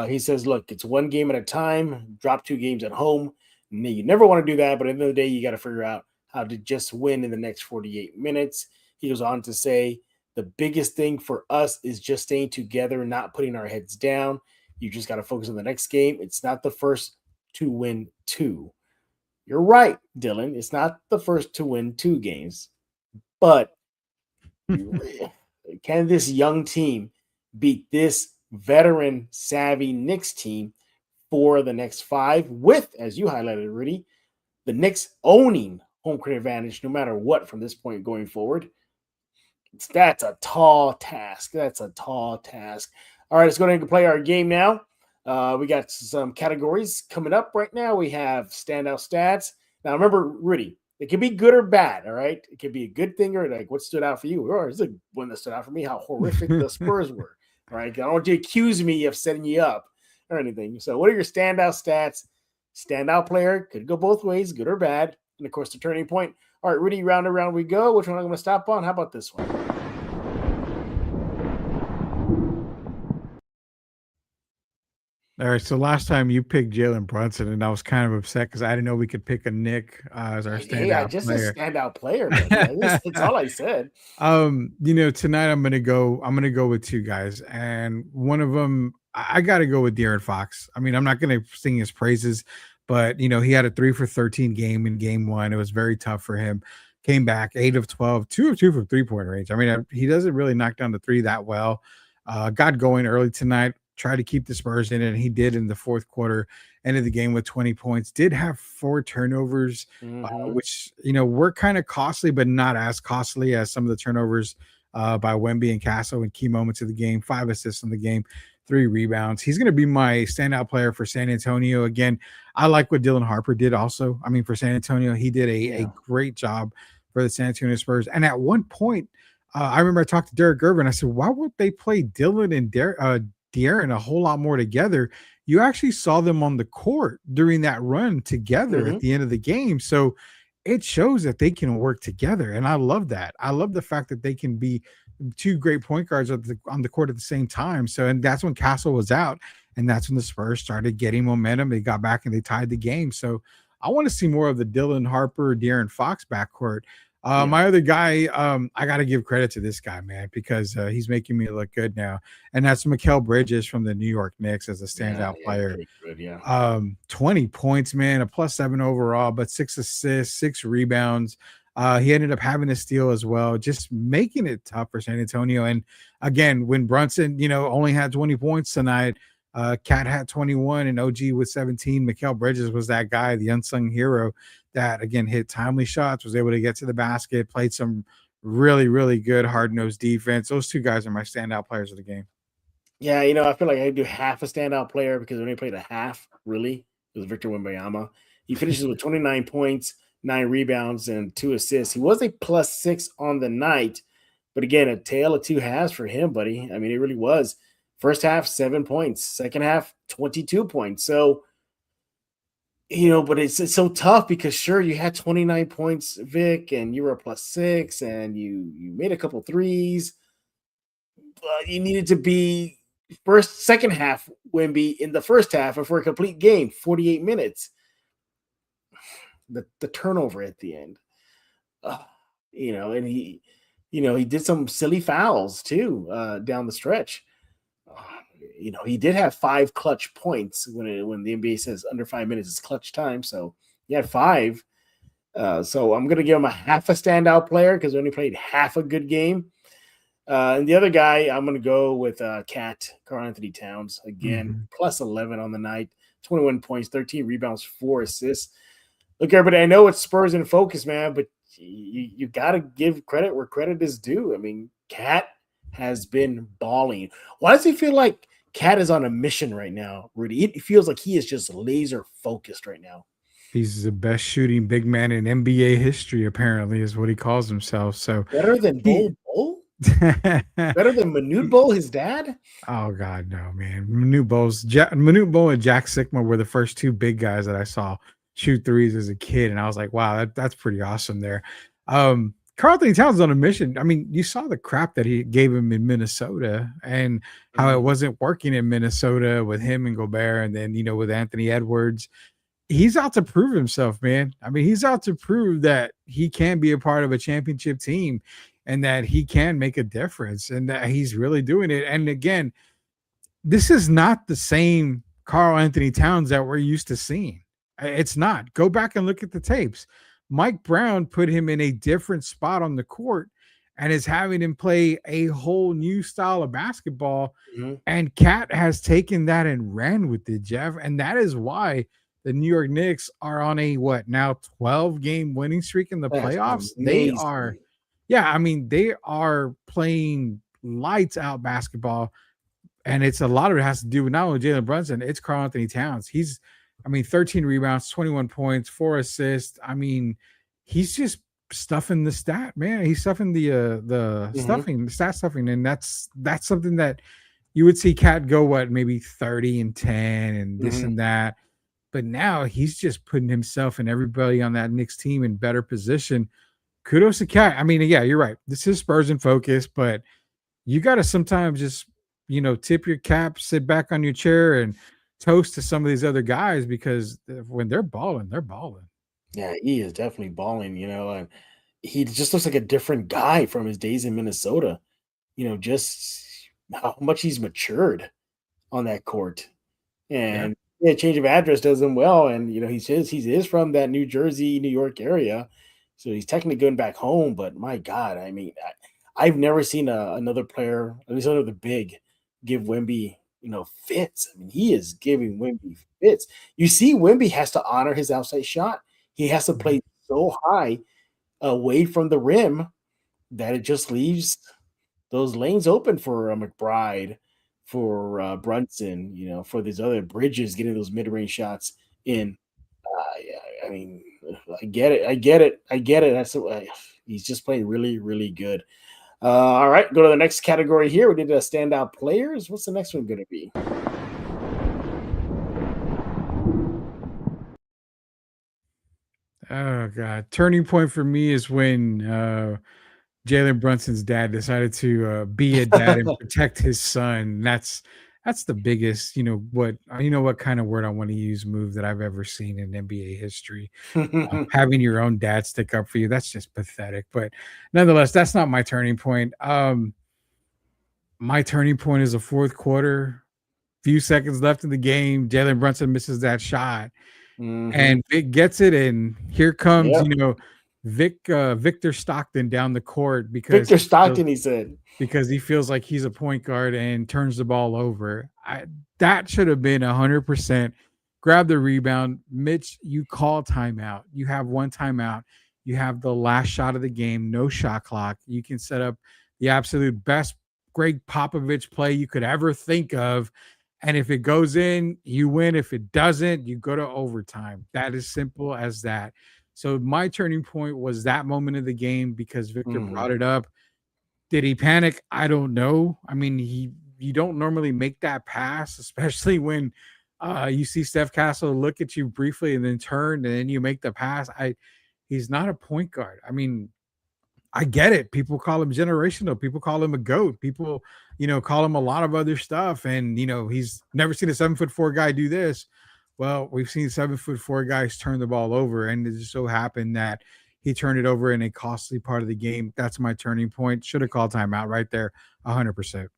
He says, look, it's one game at a time. Drop 2 games at home. You never want to do that, but at the end of the day, you got to figure out how to just win in the next 48 minutes. He goes on to say, the biggest thing for us is just staying together and not putting our heads down. You just got to focus on the next game. It's not the first to win 2. You're right, Dylan. It's not the first to win 2 games. But can this young team beat this veteran savvy Knicks team for the next 5 with, as you highlighted, Rudy, the Knicks owning home court advantage no matter what from this point going forward? That's a tall task. All right, let's go ahead and play our game now. We got some categories coming up right now. We have standout stats. Now, remember, Rudy, it can be good or bad, all right? It can be a good thing or like what stood out for you. Or it's like one that stood out for me, how horrific the Spurs were, all right? I don't want you to accuse me of setting you up or anything. So what are your standout stats? Standout player, could go both ways, good or bad. And, of course, the turning point. All right, Rudy, round and round we go. Which one I'm going to stop on? How about this one? All right, so last time you picked Jalen Brunson, and I was kind of upset because I didn't know we could pick a Nick as our standout player. A standout player. That's all I said. Tonight I'm gonna go with 2 guys, and one of them I got to go with De'Aaron Fox. I mean, I'm not gonna sing his praises, but he had a 3 for 13 game in game 1. It was very tough for him. Came back 8 of 12, 2 of 2 from 3-point range. I mean, he doesn't really knock down the 3 that well. Got going early tonight. Tried to keep the Spurs in it, and he did in the fourth quarter. Ended the game with 20 points. Did have 4 turnovers, which were kind of costly, but not as costly as some of the turnovers by Wemby and Castle in key moments of the game. 5 assists in the game, 3 rebounds. He's going to be my standout player for San Antonio. Again, I like what Dylan Harper did also. I mean, for San Antonio, he did a great job for the San Antonio Spurs. And at one point, I remember I talked to Derek Gervin. I said, why would they play Dylan and De'Aaron a whole lot more together? You actually saw them on the court during that run together at the end of the game. So it shows that they can work together. And I love that. I love the fact that they can be 2 great point guards on the court at the same time. So, and that's when Castle was out. And that's when the Spurs started getting momentum. They got back and they tied the game. So I want to see more of the Dylan Harper, De'Aaron Fox backcourt. My other guy, I got to give credit to this guy, man, because he's making me look good now. And that's Mikal Bridges from the New York Knicks as a standout player. Good, 20 points, man, a +7 overall, but 6 assists, 6 rebounds. He ended up having a steal as well, just making it tough for San Antonio. And again, when Brunson, only had 20 points tonight, Cat had 21 and OG with 17. Mikal Bridges was that guy, the unsung hero that, again, hit timely shots, was able to get to the basket, played some really, really good hard-nosed defense. Those 2 guys are my standout players of the game. Yeah, I feel like I do half a standout player because I only played a half, really. It was Victor Wembanyama. He finishes with 29 points, 9 rebounds, and 2 assists. He was a +6 on the night, but again, a tale of 2 halves for him, buddy. I mean, it really was. First half, 7 points. Second half, 22 points. So, but it's so tough because, sure, you had 29 points, Vic, and you were a +6, and you made a couple threes. But you needed to be second half, Wemby, in the first half, and for a complete game, 48 minutes. The turnover at the end. And he did some silly fouls too down the stretch. He did have 5 clutch points when the NBA says under 5 minutes is clutch time. So he had 5. So I'm going to give him a half a standout player because he only played half a good game. And the other guy, I'm going to go with Karl Anthony Towns again, plus 11 on the night, 21 points, 13 rebounds, 4 assists. Look, everybody, I know it's Spurs in focus, man, but you got to give credit where credit is due. I mean, Cat has been balling. Why does it feel like Cat is on a mission right now, Rudy? It feels like he is just laser focused right now. He's the best shooting big man in NBA history, apparently, is what he calls himself. So better than Bol Bol? Better than Manute Bol, his dad? Oh God, no, man. Manute Bol and Jack Sikma were the first 2 big guys that I saw shoot threes as a kid, and I was like, wow, that's pretty awesome there. Karl Anthony Towns is on a mission. I mean, you saw the crap that he gave him in Minnesota and how it wasn't working in Minnesota with him and Gobert, and then with Anthony Edwards. He's out to prove himself, man. I mean, he's out to prove that he can be a part of a championship team and that he can make a difference and that he's really doing it. And again, this is not the same Karl Anthony Towns that we're used to seeing. It's not. Go back and look at the tapes. Mike Brown put him in a different spot on the court and is having him play a whole new style of basketball. And Cat has taken that and ran with it, Jeff. And that is why the New York Knicks are on a 12-game winning streak in the playoffs. Amazing. They are playing lights out basketball, and a lot of it has to do with not only Jalen Brunson, it's Karl Anthony Towns. He's 13 rebounds, 21 points, 4 assists. I mean, he's just stuffing the stat, man. He's stuffing the stat stuffing, and that's something that you would see Cat go maybe 30 and 10 and this and that. But now he's just putting himself and everybody on that Knicks team in better position. Kudos to Cat. I mean, yeah, you're right. This is Spurs in focus, but you got to sometimes just, tip your cap, sit back on your chair, and toast to some of these other guys because when they're balling, they're balling. Yeah, he is definitely balling, and he just looks like a different guy from his days in Minnesota. Just how much he's matured on that court. And change of address does him well. And, he says he is from that New Jersey, New York area. So he's technically going back home. But my God, I mean, I've never seen another player, at least another big, give Wemby, fits. I mean, he is giving Wemby fits. You see, Wemby has to honor his outside shot. He has to play so high away from the rim that it just leaves those lanes open for McBride, for Brunson, for these other Bridges getting those mid-range shots in. I mean, I get it. He's just playing really, really good. All right, go to the next category here. We did standout players. What's the next one going to be? Oh, God. Turning point for me is when Jalen Brunson's dad decided to be a dad and protect his son. That's the biggest, what kind of word I want to use move that I've ever seen in NBA history. Having your own dad stick up for you, that's just pathetic. But nonetheless, that's not my turning point. My turning point is the fourth quarter, few seconds left in the game. Jalen Brunson misses that shot. And Vic gets it, and here comes, Victor Stockton down the court because he said, because he feels like he's a point guard and turns the ball over. That should have been 100%. Grab the rebound. Mitch, you call timeout. You have one timeout. You have the last shot of the game, no shot clock. You can set up the absolute best Greg Popovich play you could ever think of. And if it goes in, you win. If it doesn't, you go to overtime. That is simple as that. So my turning point was that moment of the game because Victor brought it up. Did he panic? I don't know. I mean, you don't normally make that pass, especially when you see Steph Castle look at you briefly and then turn and then you make the pass. He's not a point guard. I mean, I get it. People call him generational. People call him a GOAT. People, call him a lot of other stuff. And, he's never seen a 7'4" guy do this. Well, we've seen 7'4" guys turn the ball over. And it just so happened that he turned it over in a costly part of the game. That's my turning point. Should have called timeout right there, 100%.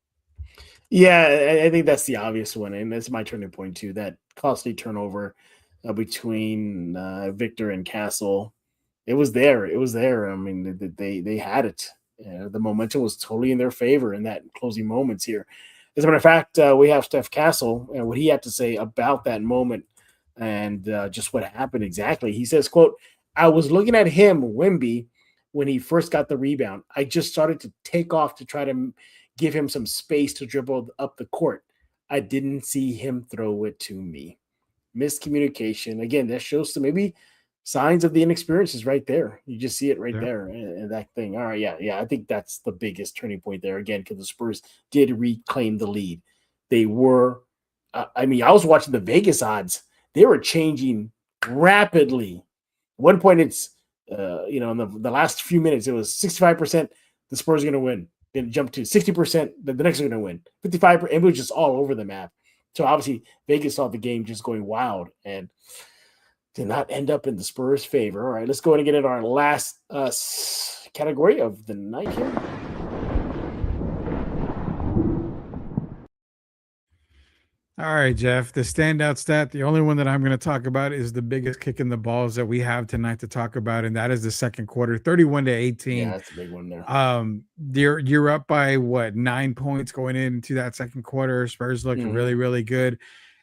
Yeah, I think that's the obvious one, and that's my turning point too. That costly turnover between Victor and Castle, it was there. It was there. I mean, they had it. The momentum was totally in their favor in that closing moments here. As a matter of fact, we have Steph Castle and what he had to say about that moment and just what happened exactly. He says, "quote I was looking at him, Wimby, when he first got the rebound. I just started to take off to try to give him some space to dribble up the court. I didn't see him throw it to me. Miscommunication. Again, that shows to maybe signs of the inexperience is right there. You just see it right there and that thing. All right, yeah. I think that's the biggest turning point there again because the Spurs did reclaim the lead. They were, I was watching the Vegas odds. They were changing rapidly. At one point, it's in the last few minutes, it was 65%. The Spurs are going to win. Then jump to 60%. The Knicks are going to win. 55%. It was just all over the map. So obviously, Vegas saw the game just going wild and did not end up in the Spurs' favor. All right, let's go ahead and get into our last category of the night here. All right, Jeff, the standout stat, the only one that I'm going to talk about is the biggest kick in the balls that we have tonight to talk about, and that is the second quarter, 31-18. Yeah, that's a big one there. You're up by, 9 points going into that second quarter. Spurs look really, really good.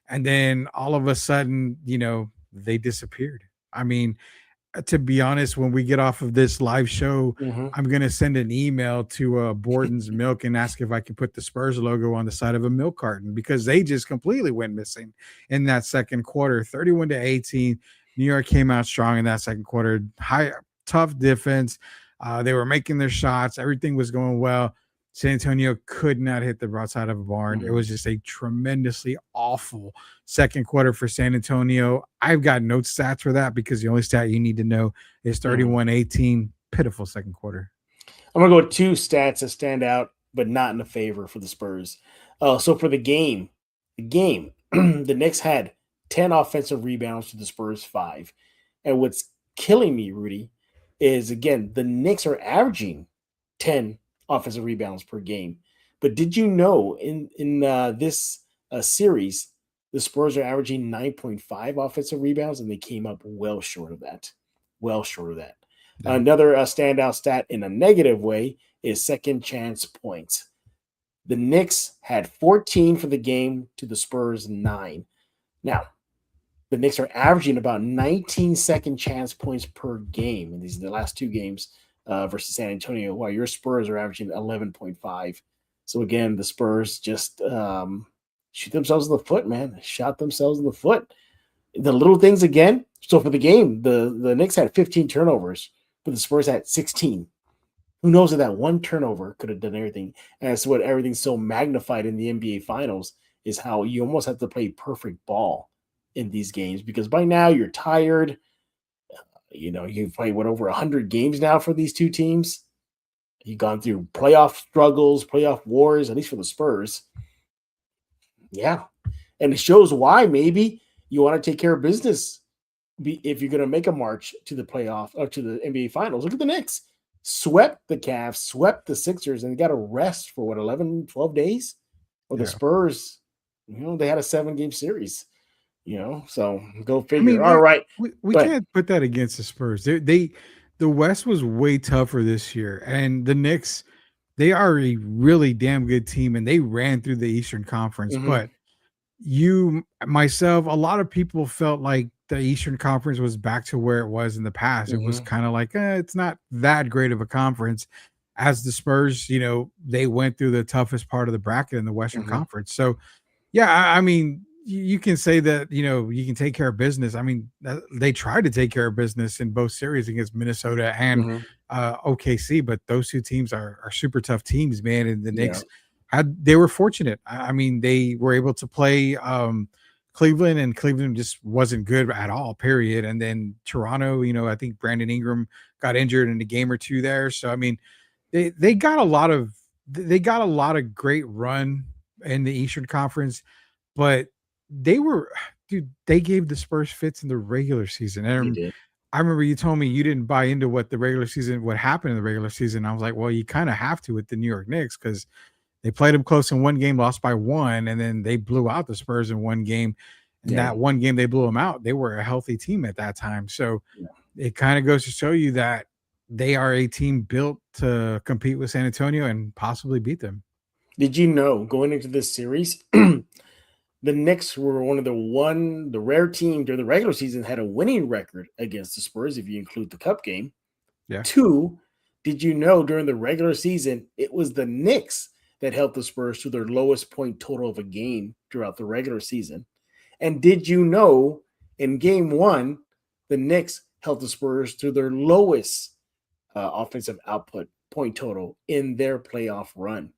And then all of a sudden, they disappeared. I mean, to be honest, when we get off of this live show, I'm going to send an email to Borden's Milk and ask if I can put the Spurs logo on the side of a milk carton because they just completely went missing in that second quarter. 31-18. New York came out strong in that second quarter. Tough defense. They were making their shots. Everything was going well. San Antonio could not hit the broadside of a barn. It was just a tremendously awful second quarter for San Antonio. I've got no stats for that because the only stat you need to know is 31-18. Pitiful second quarter. I'm going to go with two stats that stand out, but not in the favor for the Spurs. So for the game, the Knicks had 10 offensive rebounds to the Spurs 5. And what's killing me, Rudy, is, again, the Knicks are averaging 10 offensive rebounds per game. But did you know in this series, the Spurs are averaging 9.5 offensive rebounds, and they came up well short of that. Yeah. Another standout stat in a negative way is second chance points. The Knicks had 14 for the game to the Spurs 9. Now, the Knicks are averaging about 19 second chance points per game in the last two games. Versus San Antonio, while your Spurs are averaging 11.5. So again, the Spurs just shoot themselves in the foot, man. Shot themselves in the foot. The little things again. So for the game, the Knicks had 15 turnovers, but the Spurs had 16. Who knows if that one turnover could have done everything? And that's what everything's so magnified in the NBA Finals is how you almost have to play perfect ball in these games because by now you're tired. You've played over 100 games now for these two teams. You've gone through playoff struggles, playoff wars, at least for the Spurs. Yeah. And it shows why maybe you want to take care of business if you're going to make a march to the playoff or to the NBA Finals. Look at the Knicks. Swept the Cavs, swept the Sixers, and they got a rest for 11, 12 days? Or the Spurs, they had a 7-game series. So go figure. All right. We can't put that against the Spurs. The West was way tougher this year. And the Knicks, they are a really damn good team, and they ran through the Eastern Conference. But myself, a lot of people felt like the Eastern Conference was back to where it was in the past. It was kind of like, it's not that great of a conference. As the Spurs, they went through the toughest part of the bracket in the Western Conference. So, yeah, you can say that, you can take care of business. They tried to take care of business in both series against Minnesota and OKC, but those two teams are super tough teams, man. And the Knicks they were fortunate. They were able to play Cleveland, and Cleveland just wasn't good at all, period. And then Toronto, I think Brandon Ingram got injured in a game or two there. So, they got a lot of great run in the Eastern Conference, but they gave the Spurs fits in the regular season. And I remember you told me you didn't buy into what happened in the regular season. I was like, well, you kind of have to with the New York Knicks because they played them close in one game, lost by one, and then they blew out the Spurs in one game. And that one game they blew them out, they were a healthy team at that time. So it kind of goes to show you that they are a team built to compete with San Antonio and possibly beat them. Did you know going into this series, the Knicks were one of the rare team during the regular season had a winning record against the Spurs, if you include the cup game. Yeah. 2, did you know during the regular season, it was the Knicks that helped the Spurs to their lowest point total of a game throughout the regular season? And did you know in game 1, the Knicks helped the Spurs to their lowest offensive output point total in their playoff run?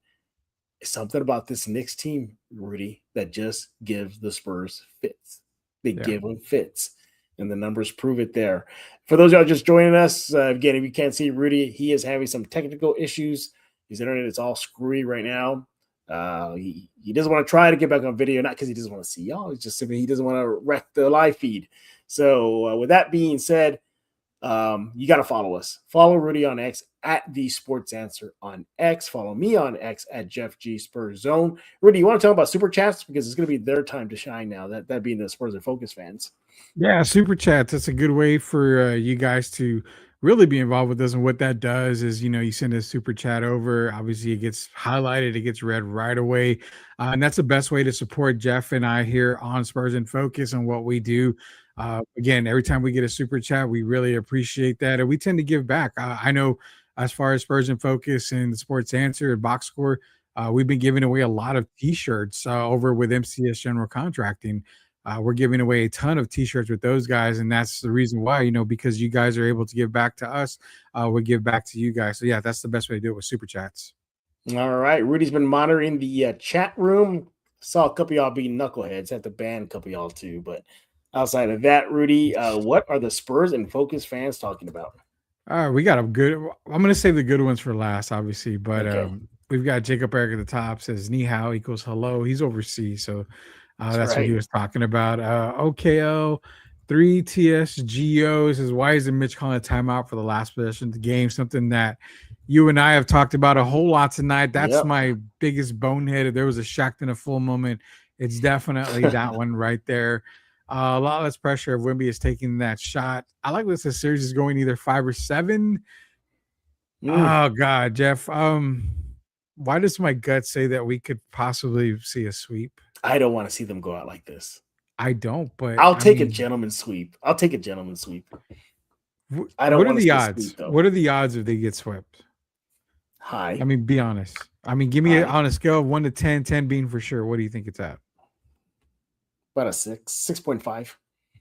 Something about this Knicks team, Rudy, that just gives the Spurs fits. They give them fits, and the numbers prove it there. For those of y'all just joining us, again, if you can't see Rudy, he is having some technical issues. His internet is all screwy right now. He doesn't want to try to get back on video, not because he doesn't want to see y'all. It's just simply he doesn't want to wreck the live feed. So with that being said, you got to follow us. Follow Rudy on X at The Sports Answer on X. Follow me on X at Jeff G Spurs Zone. Rudy, you want to talk about super chats because it's going to be their time to shine now. That being the Spurs and Focus fans. Yeah, super chats. That's a good way for you guys to really be involved with us. And what that does is, you send a super chat over. Obviously, it gets highlighted. It gets read right away. And that's the best way to support Jeff and I here on Spurs and Focus and what we do. Again, every time we get a super chat, we really appreciate that. And we tend to give back. I know as far as Spurs and Focus and the Sports Answer and Box Score, we've been giving away a lot of T-shirts over with MCS General Contracting. We're giving away a ton of T-shirts with those guys, and that's the reason why, because you guys are able to give back to us, we give back to you guys. So, yeah, that's the best way to do it with Super Chats. All right. Rudy's been monitoring the chat room. Saw a couple of y'all being knuckleheads. Had to ban a couple of y'all too. But outside of that, Rudy, what are the Spurs and Focus fans talking about? We got I'm going to save the good ones for last, obviously. But we've got Jacob Eric at the top, says ni hao equals hello. He's overseas, so that's what he was talking about. OKL 3TSGO says, why isn't Mitch calling a timeout for the last possession of the game? Something that you and I have talked about a whole lot tonight. That's my biggest bonehead. If there was a Shackton a full moment, it's definitely that one right there. A lot less pressure if Wemby is taking that shot. I like this. The series is going either 5 or 7. Oh God, Jeff. Why does my gut say that we could possibly see a sweep? I don't want to see them go out like this. I don't, but I'll take a gentleman's sweep. I don't what are the odds? What are the odds if they get swept? High. I mean, be honest. I mean, give me on a scale of 1 to 10, 10 being for sure. What do you think it's at? About a 6.5.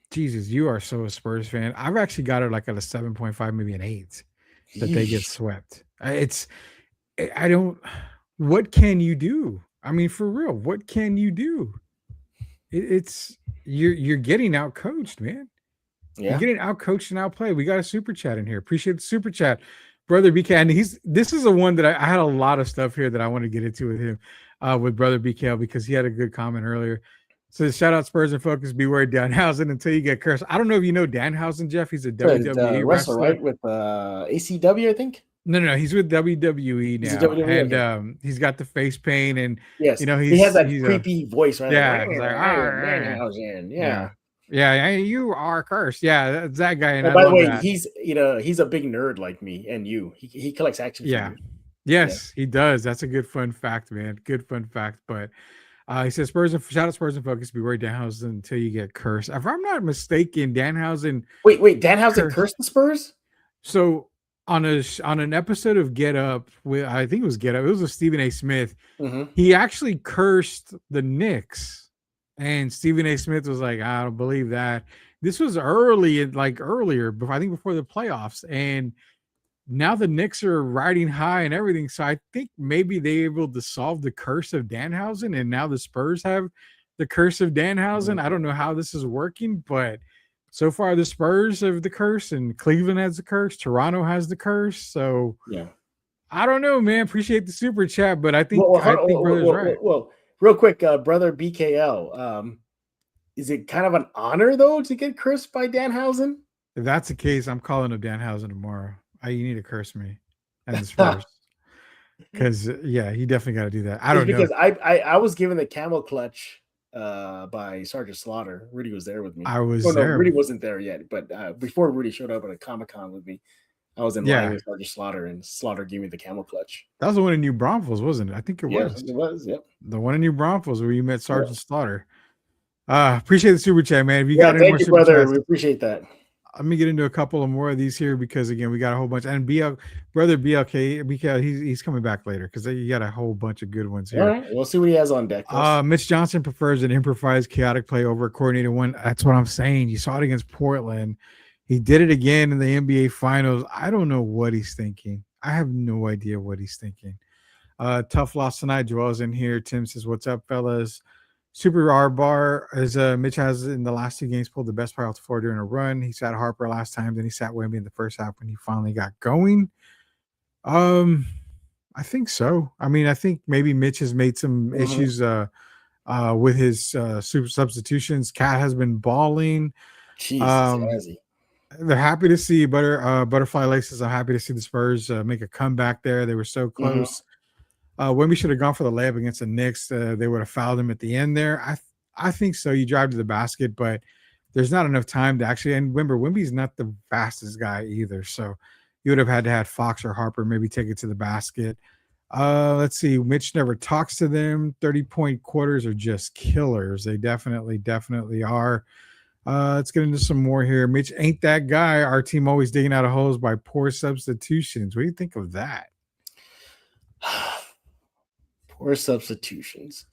Jesus, you are so a Spurs fan. I've actually got it like at a 7.5, maybe an 8 that they get swept. What can you do? I mean, for real, what can you do? You're getting out coached, man. Yeah. You're getting out coached and outplayed. We got a super chat in here. Appreciate the super chat, brother BK. And this is the one that I had a lot of stuff here that I want to get into with him, with brother BK, because he had a good comment earlier. So shout out Spurs and Focus. Beware Danhausen until you get cursed. I don't know if you know Danhausen, Jeff. He's a WWE wrestler, right? With ACW, I think. No, he's with WWE now, and he's got the face paint, and he has that creepy voice, right? Yeah, yeah, you are cursed. Yeah, that's that guy. And by the way, he's a big nerd like me and you. He collects action figures. Yes, he does. That's a good fun fact, man. Good fun fact, but. He says, shout out Spurs and Focus. Beware Danhausen until you get cursed. If I'm not mistaken, Danhausen. Wait, Danhausen cursed the Spurs? So on an episode of Get Up, I think it was Get Up. It was with Stephen A. Smith. Mm-hmm. He actually cursed the Knicks, and Stephen A. Smith was like, "I don't believe that." This was earlier, I think before the playoffs, and. Now the Knicks are riding high and everything, so I think maybe they're able to solve the curse of Danhausen, and now the Spurs have the curse of Danhausen. I don't know how this is working, but so far the Spurs have the curse, and Cleveland has the curse. Toronto has the curse. So I don't know, man. Appreciate the super chat, but I think brother's right. Well, real quick, brother BKL, is it kind of an honor though to get cursed by Danhausen? If that's the case, I'm calling up Danhausen tomorrow. You need to curse me and the Spurs. Because yeah, he definitely got to do that. I don't know. Because I was given the camel clutch by Sergeant Slaughter. Rudy was there with me. I was no, there. Rudy wasn't there yet, but before Rudy showed up at a Comic-Con with me, I was in line with Sergeant Slaughter, and Slaughter gave me the camel clutch. That was the one in New Braunfels, wasn't it? I think it was. It was, yep. The one in New Braunfels where you met Sergeant Slaughter. Appreciate the super chat, man. If you got any thank more you, super brother. chats, we appreciate that. let me get into a couple of more of these here because again, we got a whole bunch. And brother BLK, he's coming back later because you got a whole bunch of good ones here. All right, we'll see what he has on deck. Mitch Johnson prefers an improvised, chaotic play over a coordinated one. That's what I'm saying. You saw it against Portland. He did it again in the NBA Finals. I don't know what he's thinking. I have no idea what he's thinking. Tough loss tonight. Joel's in here. Tim says, "What's up, fellas?" Super R bar as Mitch has in the last 2 games pulled the best player off the floor during a run. He sat Harper last time, then he sat Wemby in the first half when he finally got going. I think so. I mean, I think maybe Mitch has made some issues with his super substitutions. Cat has been balling. Jesus, has he? They're happy to see Butterfly Laces. I'm happy to see the Spurs make a comeback there. They were so close. When we should have gone for the layup against the Knicks, they would have fouled him at the end there. I think so. You drive to the basket, but there's not enough time to actually. And remember, Wemby's not the fastest guy either, so you would have had to have Fox or Harper maybe take it to the basket. Let's see. Mitch never talks to them. 30-point quarters are just killers. They definitely are. Let's get into some more here. Mitch ain't that guy. Our team always digging out of holes by poor substitutions. What do you think of that? Poor substitutions.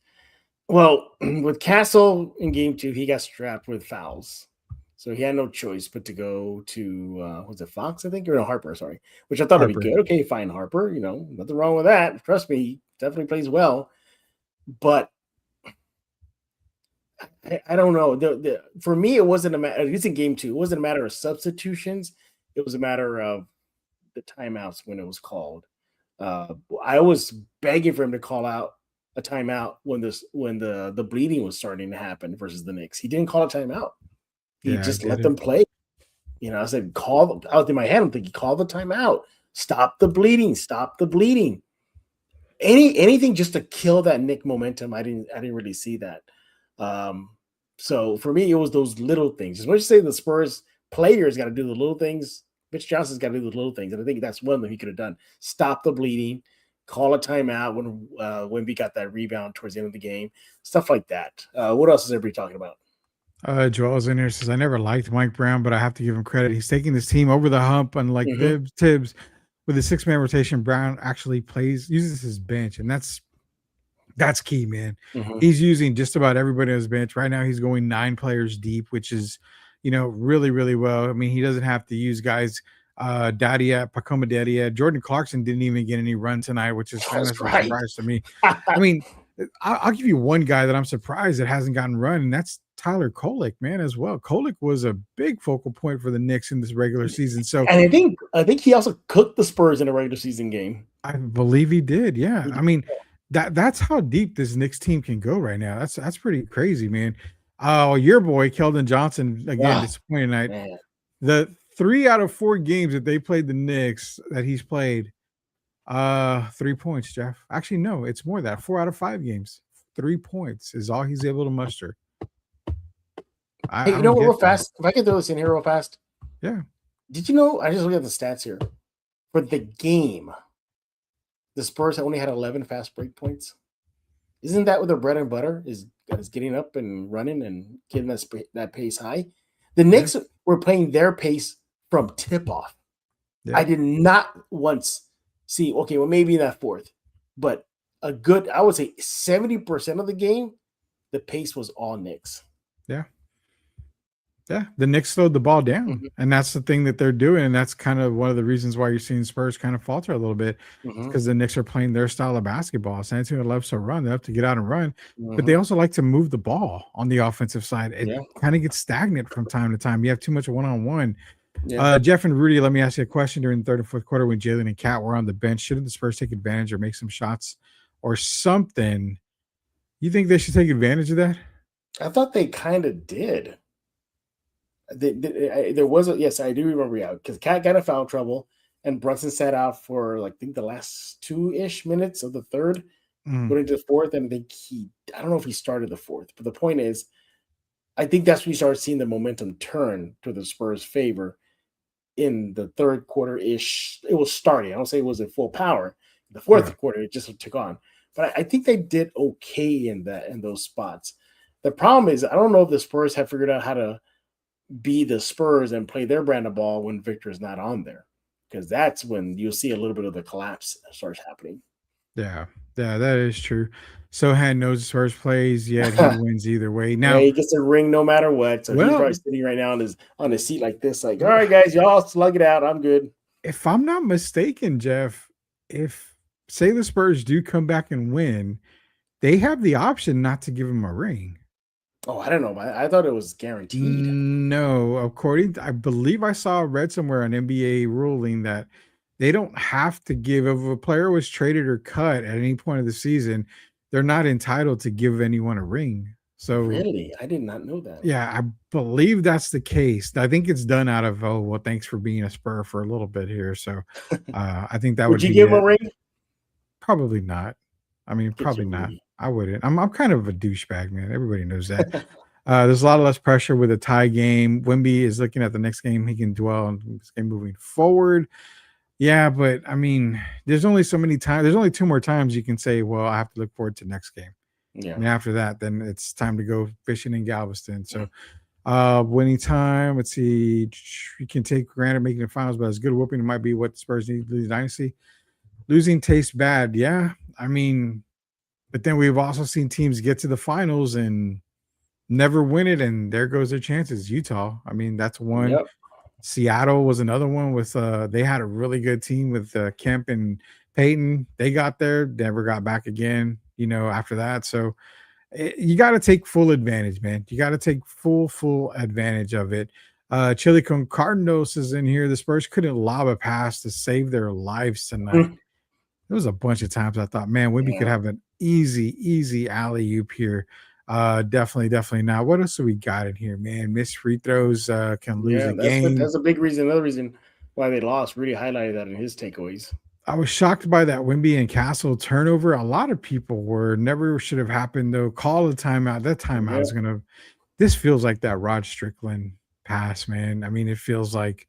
Well, with Castle in game 2, he got strapped with fouls. So he had no choice but to go to, was it Fox, I think? Or no, Harper, sorry. Which I thought would be good. Okay, fine, Harper. Nothing wrong with that. Trust me, he definitely plays well. But I don't know. For me, it wasn't a matter, at least in game 2, it wasn't a matter of substitutions. It was a matter of the timeouts when it was called. I was begging for him to call out a timeout when the bleeding was starting to happen versus the Knicks. He didn't call a timeout. He just let them play. I said, call out in my head. I'm thinking, call the timeout. Stop the bleeding. Stop the bleeding. Anything just to kill that Knick momentum. I didn't really see that. So for me, it was those little things. As much as say the Spurs players got to do the little things, Mitch Johnson's got to do the little things, and I think that's one of them he could have done. Stop the bleeding, call a timeout when we got that rebound towards the end of the game, stuff like that. What else is everybody talking about? Joel's in here says, I never liked Mike Brown, but I have to give him credit. He's taking this team over the hump, unlike Tibbs. With a 6-man rotation, Brown actually uses his bench, and that's key, man. He's using just about everybody on his bench. Right now, he's going 9 players deep, which is really, really well. I mean, he doesn't have to use guys Pacoma Dadia. Jordan Clarkson didn't even get any run tonight, which is kind of a surprise to me. I mean, I'll give you one guy that I'm surprised that hasn't gotten run, and that's Tyler Kolek, man, as well. Kolek was a big focal point for the Knicks in this regular season. So, and I think he also cooked the Spurs in a regular season game. I believe he did. Yeah, I mean, that's how deep this Knicks team can go right now. That's pretty crazy, man. Oh, your boy Keldon Johnson again disappointing tonight. Man. The 3 out of 4 games that they played the Knicks that he's played, 3 points, Jeff. Actually, no, it's more than that. 4 out of 5 games, 3 points is all he's able to muster. Hey, you know what? Real fast, if I can throw this in here real fast. Yeah. Did you know? I just looked at the stats here for the game. The Spurs only had 11 fast break points. Isn't that what their bread and butter is getting up and running and getting that pace high? The Knicks were playing their pace from tip-off. Yeah. I did not once see, okay, well, maybe in that fourth, but I would say 70% of the game, the pace was all Knicks. Yeah. Yeah, the Knicks slowed the ball down, and that's the thing that they're doing, and that's kind of one of the reasons why you're seeing Spurs kind of falter a little bit, because the Knicks are playing their style of basketball. San Antonio loves to run; they have to get out and run, but they also like to move the ball on the offensive side. It kind of gets stagnant from time to time. You have too much one-on-one. Jeff and Rudy, let me ask you a question. During the third and fourth quarter, when Jalen and Cat were on the bench, shouldn't the Spurs take advantage or make some shots or something? You think they should take advantage of that? I thought they kind of did. There was yes, I do remember. Yeah, because Cat got in foul trouble, and Brunson sat out for like I think the last 2-ish minutes of the third, Mm, going into the fourth, and I don't know if he started the fourth, but the point is, I think that's when you started seeing the momentum turn to the Spurs' favor in the third quarter ish. It was starting. I don't say it was at full power. The right. fourth quarter, it just took on. But I think they did okay in those spots. The problem is, I don't know if the Spurs have figured out how to be the Spurs and play their brand of ball when Victor's not on there, because that's when you'll see a little bit of the collapse starts happening. Yeah. Yeah, that is true. Sohan knows his first plays, yet he wins either way. Yeah, Now, he gets a ring no matter what. So he's probably well, sitting right now on his seat like this, like, all right, guys, y'all slug it out. I'm good. if I'm not mistaken, Jeff, if say the Spurs do come back and win, they have the option not to give him a ring. Oh, I don't know. I thought it was guaranteed. No, I believe I read somewhere an NBA ruling that they don't have to give if a player was traded or cut at any point of the season, they're not entitled to give anyone a ring. So Really? I did not know that. yeah, I believe that's the case. I think it's done out of oh well, thanks for being a Spur for a little bit here. So I think that Would would you be give him a it. ring? Probably not. I mean, Get probably your not. Rudy. I wouldn't. I'm kind of a douchebag, man. Everybody knows that. There's a lot of less pressure with a tie game. Wemby is looking at the next game. He can dwell on this game moving forward. Yeah, but I mean, there's only so many times. There's only 2 more times you can say, well, I have to look forward to next game. Yeah. And after that, then it's time to go fishing in Galveston. So winning time, let's see. You can take for granted making the finals, but as good a whooping, it might be what the Spurs need to lose the dynasty. Losing tastes bad. Yeah. I mean, but then we've also seen teams get to the finals and never win it, and there goes their chances. Utah, I mean, that's one. Yep. Seattle was another one with they had a really good team with Kemp and Peyton. They got there, never got back again, after that. So you got to take full advantage, man. You got to take full advantage of it. Chili Con Cardenos is in here. The Spurs couldn't lob a pass to save their lives tonight. There was a bunch of times I thought, man, Wimby could Yeah. have an easy alley-oop here. Definitely not. What else do we got in here, man? Missed free throws can lose Yeah, a game. that's a big reason. Another reason why they lost. Rudy highlighted that in his takeaways. I was shocked by that Wimby and Castle turnover. A lot of people were never should have happened though. Call a timeout. That timeout Yeah. is gonna. This feels like that Rod Strickland pass, man. I mean, it feels like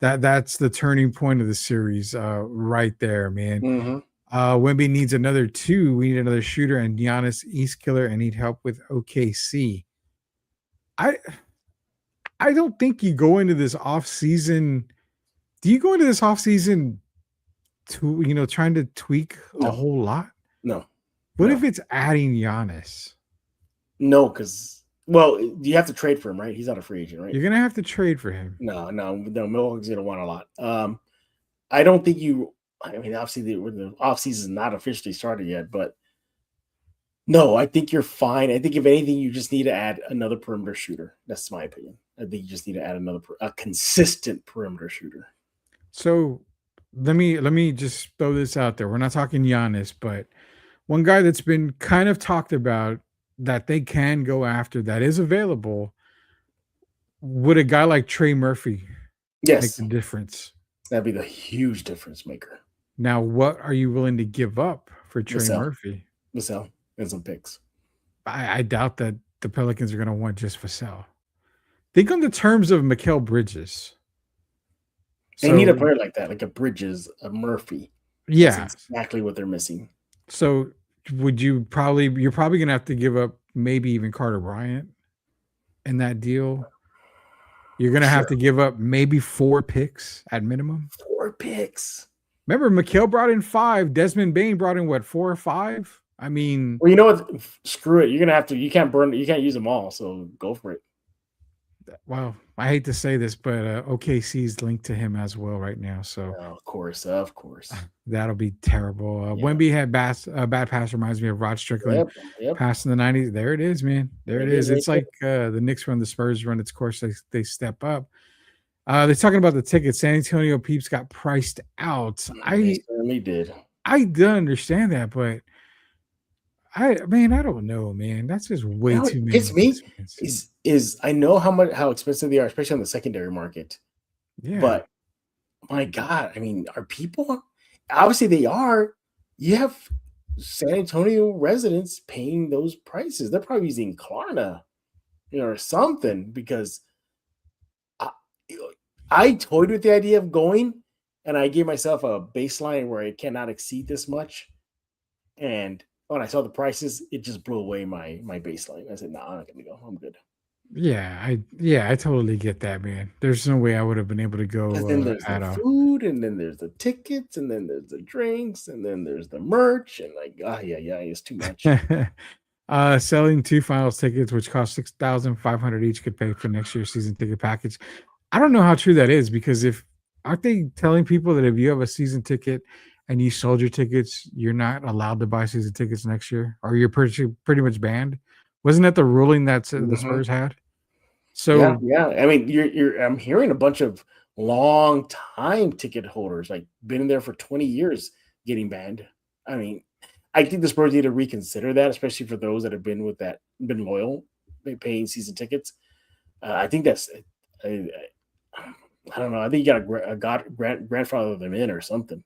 that's the turning point of the series, right there, man. Mm-hmm. Wemby needs another 2. We need another shooter and Giannis Eastkiller and need help with OKC. I don't think you go into this offseason. Do you go into this offseason to trying to tweak a No. whole lot? No. What No. if it's adding Giannis? No, because you have to trade for him, right? He's not a free agent, right? You're gonna have to trade for him. No. Milwaukee's gonna want a lot. I don't think you. I mean, obviously the offseason is not officially started yet, but no, I think you're fine. I think if anything, you just need to add another perimeter shooter. That's my opinion. I think you just need to add a consistent perimeter shooter. So let me just throw this out there. We're not talking Giannis, but one guy that's been kind of talked about that they can go after that is available. Would a guy like Trey Murphy make Yes, the difference? that'd be the huge difference maker. Now, what are you willing to give up for Trey Vassell. Murphy? Vassell and some picks. I doubt that the Pelicans are going to want just Vassell. Think on the terms of Mikal Bridges. They need a player like that, like a Bridges, a Murphy. Yeah, that's exactly what they're missing. So you're probably going to have to give up maybe even Carter Bryant in that deal. You're going to have to give up maybe 4 picks at minimum. 4 picks. Remember, Mikal brought in 5. Desmond Bain brought in what, 4 or 5? I mean, well, you know what? Screw it. You're gonna have to. You can't use them all. So go for it. Well, I hate to say this, but OKC's linked to him as well right now. So of course, that'll be terrible. Wemby had bad pass. Reminds me of Rod Strickland pass in the 90s. There it is, man. There it is. It's like the Knicks run, the Spurs run its course. They step up. They're talking about the tickets. San Antonio peeps got priced out. They certainly did. I do understand that, but I don't know, man. That's just You way know what too many hits me investments. is I know how expensive they are, especially on the secondary market. Yeah. But my God, I mean, are people obviously they are. You have San Antonio residents paying those prices. They're probably using Klarna, or something because I, I toyed with the idea of going, and I gave myself a baseline where I cannot exceed this much. And when I saw the prices, it just blew away my baseline. I said, "No, I'm not gonna go. I'm good." I totally get that, man. There's no way I would have been able to Because go then there's the at all. food, and then there's the tickets, and then there's the drinks, and then there's the merch, and like, yeah, it's too much. Selling two finals tickets, which cost 6,500 each, could pay for next year's season ticket package. I don't know how true that is because if aren't they telling people that if you have a season ticket and you sold your tickets, you're not allowed to buy season tickets next year, or you're pretty much banned? Wasn't that the ruling that the Mhm. Spurs had? Yeah, So yeah. I mean, you're. I'm hearing a bunch of long time ticket holders, like been in there for 20 years, getting banned. I mean, I think the Spurs need to reconsider that, especially for those that have been loyal, paying season tickets. I think that's. I, I don't know. I think you got to grandfather them in or something.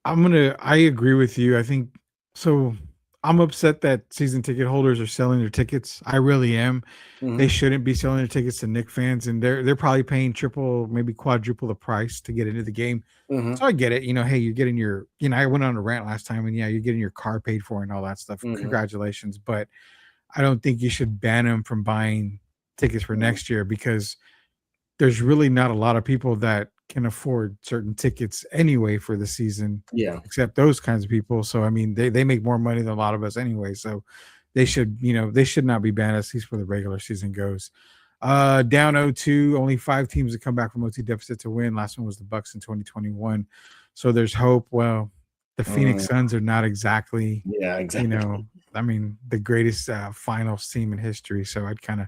I agree with you. I think so. I'm upset that season ticket holders are selling their tickets. I really am. They Hmm. shouldn't be selling their tickets to Knicks fans, and they're probably paying triple, maybe quadruple the price to get into the game. Hmm. So I get it. Hey, you're getting your, I went on a rant last time, and yeah, you're getting your car paid for and all that stuff. Hmm. Congratulations, but I don't think you should ban them from buying tickets for Hmm. next year because there's really not a lot of people that can afford certain tickets anyway for the season, Yeah. except those kinds of people. So I mean, they make more money than a lot of us anyway. So they should not be banned at least for the regular season goes. Down 0-2, only 5 teams that come back from OT deficit to win. Last one was the Bucks in 2021. So there's hope. Well, the Phoenix Mm, Suns are not exactly, yeah, you exactly. know, I mean, the greatest finals team in history. So I'd kind of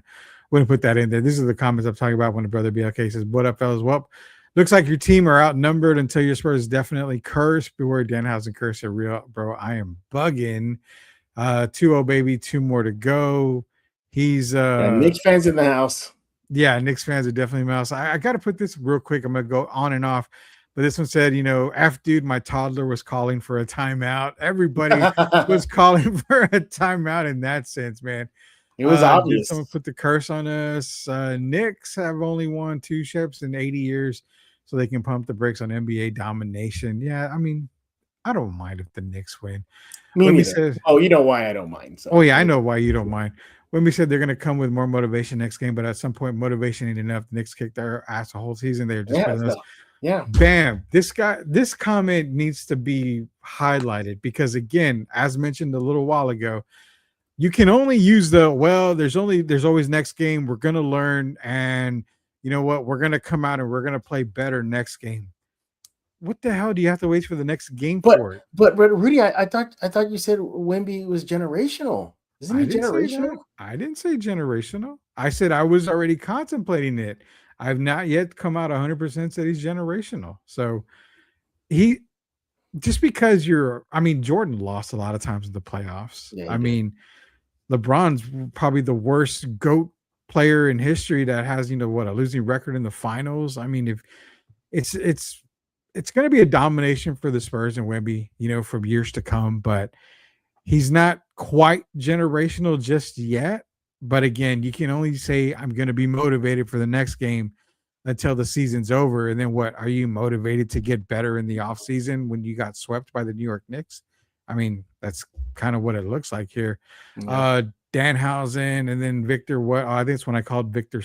wouldn't put that in there. These are the comments I'm talking about when the brother BLK says, "What up, fellas? Well, looks like your team are outnumbered until your Spurs definitely cursed. Beware Danhausen curse are real, bro. I am bugging. 2-0, baby, 2 more to go. He's Yeah, Knicks fans in the house. yeah, Knicks fans are definitely mouse. I got to put this real quick. I'm gonna go on and off, but this one said, F dude, my toddler was calling for a timeout. Everybody was calling for a timeout in that sense, man. It was Did someone obvious. put the curse on us? Knicks have only won 2 ships in 80 years, so they can pump the brakes on NBA domination. Yeah, I mean, I don't mind if the Knicks win. Me Wemby neither. says, Oh, you know why I don't mind. "Oh So yeah, I know why you don't mind." Wemby said they're going to come with more motivation next game, but at some point, motivation ain't enough. The Knicks kicked their ass the whole season. They're just yeah, failing us. yeah. Bam! This comment needs to be highlighted because, again, as mentioned a little while ago, you can only use there's always next game. We're gonna learn, and you know what? We're gonna come out and we're gonna play better next game. What the hell do you have to wait for the next game But for it? but Rudy, I thought you said Wemby was generational. Isn't I he didn't say that. generational? I didn't say generational. I said I was already contemplating it. I've not yet come out 100% said he's generational. So he just because Jordan lost a lot of times in the playoffs. Yeah, he I did. mean, LeBron's probably the worst GOAT player in history that has, a losing record in the finals. I mean, if it's it's going to be a domination for the Spurs and Wemby, for years to come, but he's not quite generational just yet. But again, you can only say I'm going to be motivated for the next game until the season's over. And then what? Are you motivated to get better in the offseason when you got swept by the New York Knicks? I mean, that's kind of what it looks like here. Yeah. Uh Danhausen and then Victor. What I think it's when I called Victor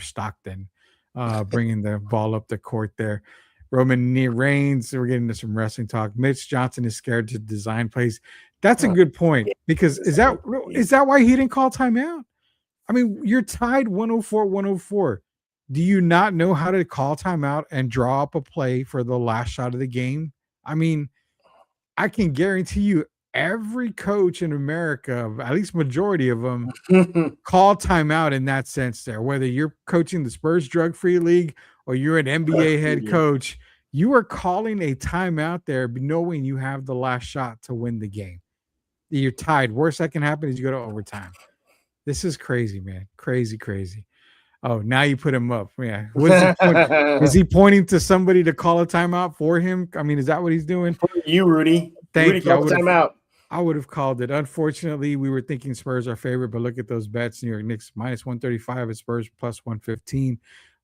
Stockton, bringing the ball up the court there. Roman Reigns. We're getting into some wrestling talk. Mitch Johnson is scared to design plays. That's a Oh, good point yeah. because It's like, is that why he didn't call timeout? I mean, you're tied 104-104. Do you not know how to call timeout and draw up a play for the last shot of the game? I mean, I can guarantee you every coach in America, at least majority of them, call timeout in that sense there. Whether you're coaching the Spurs drug-free league or you're an NBA head coach, you are calling a timeout there knowing you have the last shot to win the game. You're tied. Worst that can happen is you go to overtime. This is crazy, man. Crazy. Oh, now you put him up. Yeah. What is he pointing? Is he pointing to somebody to call a timeout for him? I mean, is that what he's doing? For you, Rudy. Thank you. Call the timeout. I would have called it. Unfortunately, we were thinking Spurs are favorite, but look at those bets. New York Knicks minus 135 at Spurs plus 115.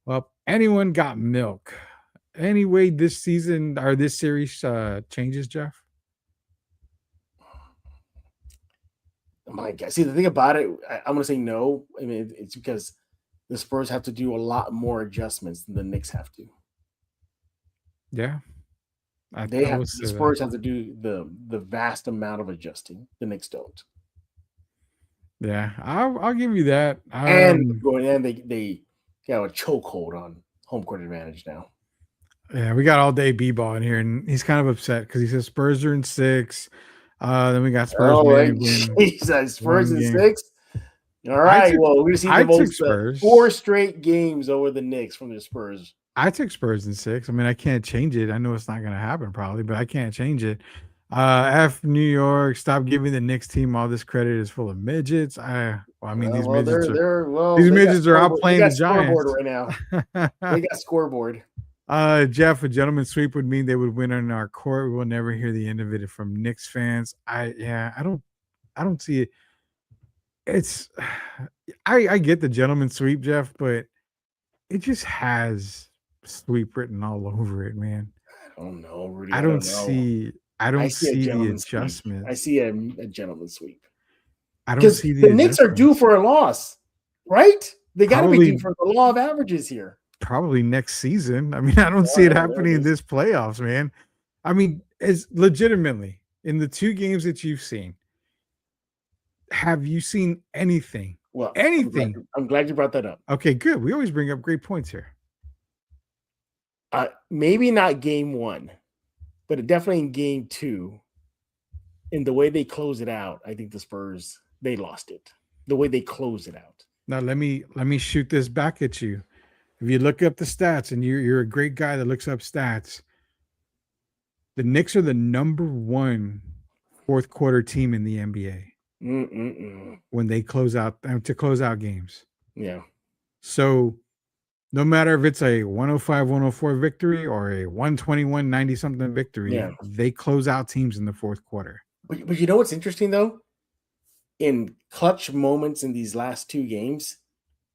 Well, anyone got milk. Anyway, this season or this series changes, Jeff? My God. See, the thing about it, I'm going to say no. I mean, it's because the Spurs have to do a lot more adjustments than the Knicks have to. Yeah. The Spurs have to do the vast amount of adjusting. The Knicks don't. Yeah, I'll give you that. And they got a chokehold on home court advantage now. Yeah, we got all day B-ball in here, and he's kind of upset because he says Spurs are in 6. Then we got Spurs. Spurs in 6. All right. Well, we're going to see the most 4 straight games over the Knicks from the Spurs. I took Spurs in 6. I mean, I can't change it. I know it's not going to happen probably, but I can't change it. F New York. Stop giving the Knicks team all this credit. Is full of midgets. These midgets are outplaying the Giants right now. They got scoreboard. Jeff, a gentleman sweep would mean they would win on our court. We will never hear the end of it from Knicks fans. I don't see it. It's I get the gentleman sweep, Jeff, but it just has sweep written all over it, man. I don't know, Rudy. I don't see the adjustment. Sweep. I see a gentleman sweep. I don't see the Knicks are due for a loss, right? They got to be due for the law of averages here. Probably next season. I mean, I don't see it happening in this playoffs, man. I mean, it's legitimately in the 2 games that you've seen. Have you seen anything? Well, anything? I'm glad you brought that up. Okay, good. We always bring up great points here. Maybe not game 1, but definitely in game 2. In the way they close it out, I think the Spurs, they lost it. The way they close it out. Now let me shoot this back at you. If you look up the stats, and you're a great guy that looks up stats, the Knicks are the number 1 fourth quarter team in the NBA. When they close out games. Yeah. So no matter if it's a 105-104 victory or a 121-90 something victory, they close out teams in the fourth quarter. But you know what's interesting though? In clutch moments in these last 2 games,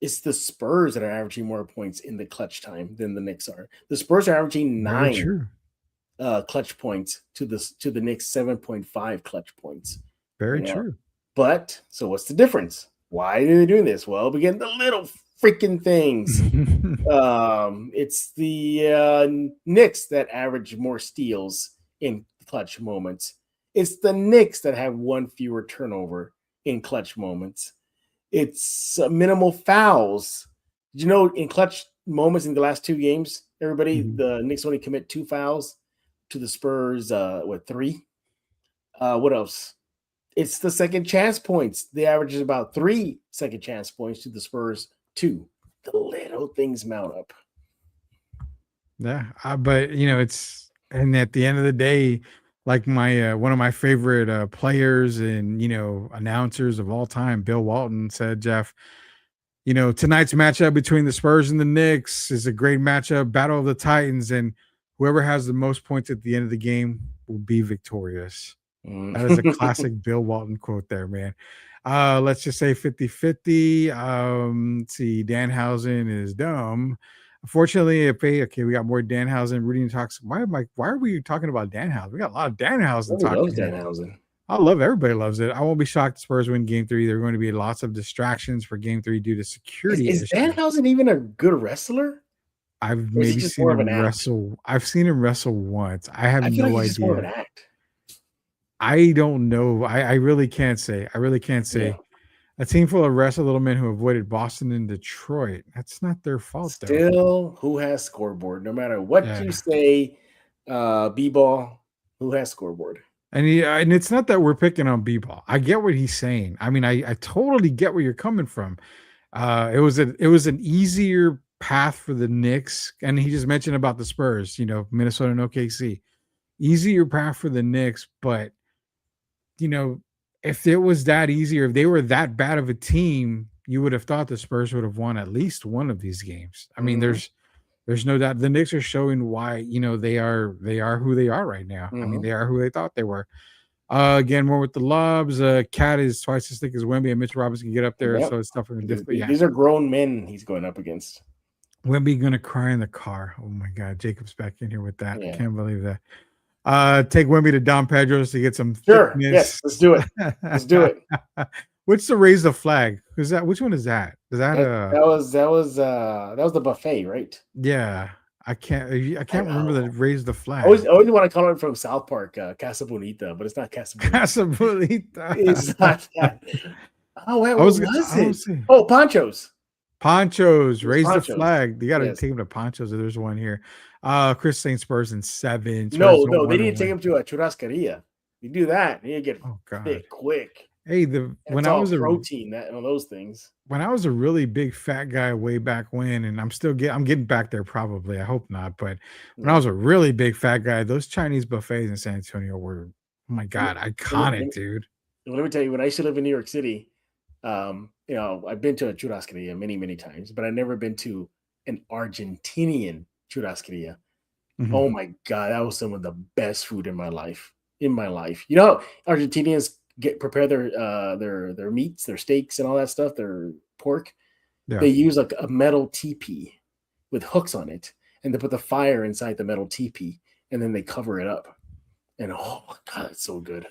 it's the Spurs that are averaging more points in the clutch time than the Knicks are. The Spurs are averaging 9 clutch points to the Knicks 7.5 clutch points. Very true. But so what's the difference? Why are they doing this? Well, begin the little freaking things. It's the Knicks that average more steals in clutch moments. It's the Knicks that have 1 fewer turnover in clutch moments. It's minimal fouls. Did you know in clutch moments in the last 2 games, everybody, the Knicks only commit 2 fouls to the Spurs, 3? What else? It's the second chance points. The average is about 3 second chance points to the Spurs, 2. The little things mount up. Yeah, but it's, and at the end of the day, like my one of my favorite players and announcers of all time, Bill Walton, said, Jeff, tonight's matchup between the Spurs and the Knicks is a great matchup, battle of the Titans, and whoever has the most points at the end of the game will be victorious. That is a classic Bill Walton quote there, man. Let's just say 50-50. Let's see, Danhausen is dumb. Unfortunately, we got more Danhausen. Rudy talks. Why are we talking about Danhausen? We got a lot of Danhausen talking. Danhausen. Everybody loves it. I won't be shocked if Spurs win game 3. There are going to be lots of distractions for game 3 due to security issues. Is Danhausen even a good wrestler? I've maybe seen him wrestle. I've seen him wrestle once. I have no idea. Just more of an act. I don't know. I really can't say. Yeah. A team full of wrestle little men who avoided Boston and Detroit. That's not their fault. Still, who has scoreboard? No matter what you say, B-ball, who has scoreboard? And it's not that we're picking on B-ball. I get what he's saying. I mean, I totally get where you're coming from. It was an easier path for the Knicks, and he just mentioned about the Spurs. Minnesota and OKC, easier path for the Knicks, but if it was that easy, or if they were that bad of a team, you would have thought the Spurs would have won at least one of these games. I mean, Mhm. there's no doubt the Knicks are showing why, they are who they are right now. I mean, Mhm. they are who they thought they were. Again, more with the lobs. Cat is twice as thick as Wemby, and Mitch Robinson can get up there, Yep. so it's tougher and difficult. Yeah, These are grown men he's going up against. Wemby gonna cry in the car. Oh my God, Jacob's back in here with that. Yeah. Can't believe that. Take Wemby to Don Pedro's to get some Sure. thickness. Yes. Let's do it. Let's do it. What's the raise the flag? Is that which one is that? Is that That was the buffet, right? yeah? I can't remember the raise the flag. Always want to call it from South Park, Casa Bonita, but it's not Casa Bonita. Casa Bonita. It's not that. Oh, wait, I what was was gonna it? say Oh, Ponchos. Ponchos, raise the Ponchos. flag. You got to Yes. take him to Ponchos. There's one here. Chris St. Spurs in 7. Spurs No, don't they wanna didn't take win. him to a churrascaria. You do that, you get Oh God. thick quick. Hey, It's all protein that on those things. when I was a really big fat guy way back when, and I'm getting back there probably. I hope not, but when I was a really big fat guy, those Chinese buffets in San Antonio were, oh my God, iconic, dude. Let me tell you, when I used to live in New York City, I've been to a churrascaria many, many times, but I've never been to an Argentinian churrascaria. Mhm. Oh my God, that was some of the best food in my life. You know, Argentinians prepare their meats, their steaks, and all that stuff, their pork. Yeah. They use like a metal teepee with hooks on it, and they put the fire inside the metal teepee, and then they cover it up. And oh my God, it's so good.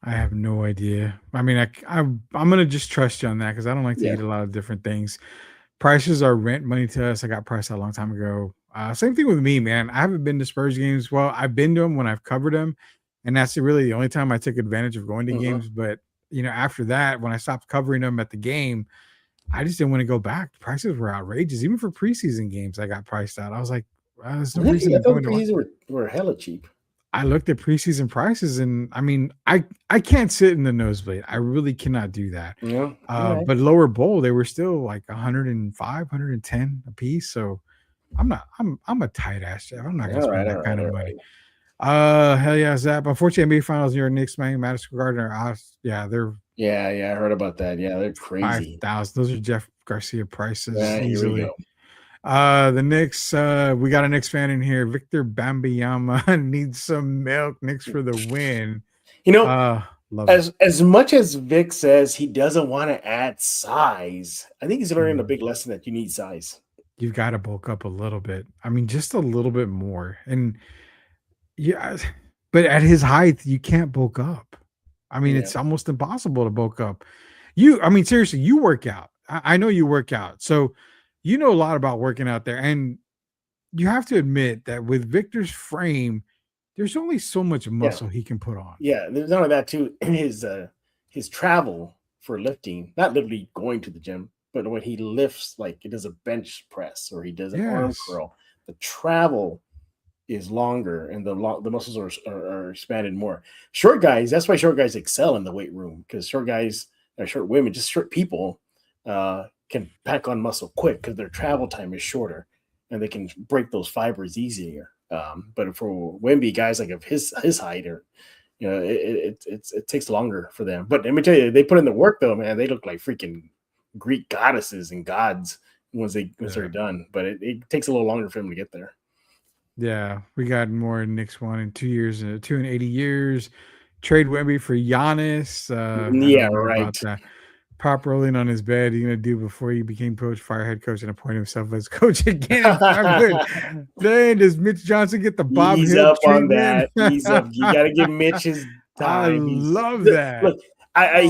I have no idea. I mean, I'm gonna just trust you on that because I don't like to Yeah. eat a lot of different things. Prices are rent money to us. I got priced out a long time ago. Same thing with me, man. I haven't been to Spurs games. Well, I've been to them when I've covered them, and that's really the only time I took advantage of going to Mhm. games. But after that, when I stopped covering them at the game, I just didn't want to go back. The prices were outrageous, even for preseason games. I got priced out. I was like, there's no reason I to thought going the to. preseason were hella cheap. I looked at preseason prices, and I mean, I can't sit in the nosebleed. I really cannot do that. Yeah. All But lower bowl, they were still like 105, 110 a piece. So I'm a tight ass chef. I'm not gonna spend that kind of money. Hell yeah, Zap. Unfortunately, NBA Finals, New York Knicks, man, Madison Square Garden. They're Yeah, I heard about that. Yeah, they're crazy. 5,000. Those are Jeff Garcia prices Here we easily. go. The Knicks, we got a Knicks fan in here. Victor Bambiyama needs some milk. Knicks for the win. Love as much as Vic says he doesn't want to add size, I think he's learning a big lesson that you need size. You've got to bulk up a little bit. I mean, just a little bit more. And yeah, but at his height, you can't bulk up. I mean, it's almost impossible to bulk up. Seriously, you work out. I know you work out. So you know a lot about working out there. And you have to admit that with Victor's frame, there's only so much muscle he can put on. Yeah, there's none of that too. His travel for lifting, not literally going to the gym, but when he lifts, like he does a bench press or he does an arm curl, the travel is longer and the muscles are expanded more. Short guys, that's why short guys excel in the weight room, because short guys or short women, just short people, can pack on muscle quick because their travel time is shorter and they can break those fibers easier. But for Wemby, guys like of his height, or it takes longer for them. But let me tell you, they put in the work though, man. They look like freaking Greek goddesses and gods once they're done. But it takes a little longer for them to get there. Yeah, we got more Knicks won in 2 years, 2 and 80 years. Trade Wemby for Giannis. Right. About that. Pop rolling on his bed. He's gonna do before he became coach, fire head coach, and appoint himself as coach again. Then does Mitch Johnson get the Bob He's Hill up treatment? on that. He's up. You got to give Mitch his time. I love that. Look, at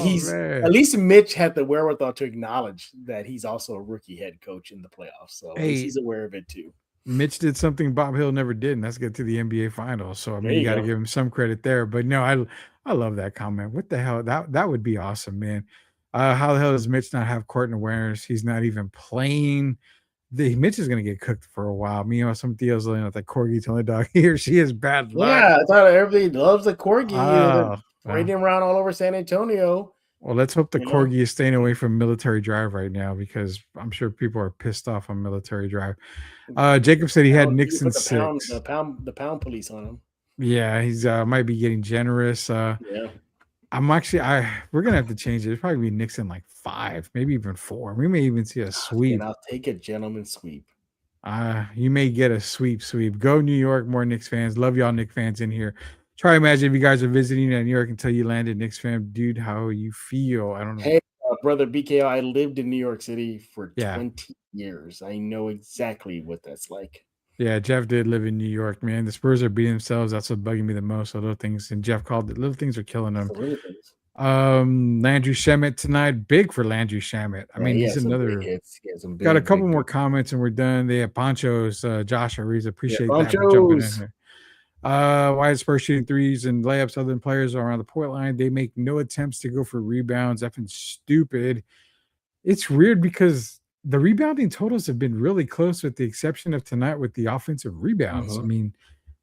least Mitch had the wherewithal to acknowledge that he's also a rookie head coach in the playoffs. So at least he's aware of it too. Mitch did something Bob Hill never did, and that's get to the NBA Finals. So I mean, you got to give him some credit there. But no, I love that comment. What the hell? That would be awesome, man. How the hell does Mitch not have court awareness? He's not even playing. Mitch is gonna get cooked for a while. Some Theo's looking at the corgi telling the dog he or she is bad luck. Yeah, I thought everybody loves the corgi. Parading around all over San Antonio. Well, let's hope the corgi is staying away from Military Drive right now, because I'm sure people are pissed off on Military Drive. Jacob said he had Knicks in 6. The pound police on him. Yeah, he's might be getting generous. we're gonna have to change it. It'll probably be Knicks in like 5, maybe even 4. We may even see a And sweep. I'll take a gentleman sweep. You may get a sweep. Go New York, more Knicks fans. Love y'all Knicks fans in here. Try to imagine if you guys are visiting New York until you landed Knicks fan. Dude, how you feel. I don't know. Hey, brother BKO, I lived in New York City for Yeah. 20 years. I know exactly what that's like. Yeah, Jeff did live in New York, man. The Spurs are beating themselves. That's what bugging me the most. So little things, and Jeff called it. Little things are killing them. The little things. Landry Shamet tonight. Big for Landry Shamet. I mean, he's some another. big hits. He had some Got a big, couple big, more big- comments and we're done. They have Ponchos, Josh Ariz. Appreciate that for Ponchos. jumping in here. Why is Spurs shooting threes and layups? Other than players are around the point line. They make no attempts to go for rebounds. Effing stupid. It's weird because the rebounding totals have been really close, with the exception of tonight with the offensive rebounds. I mean,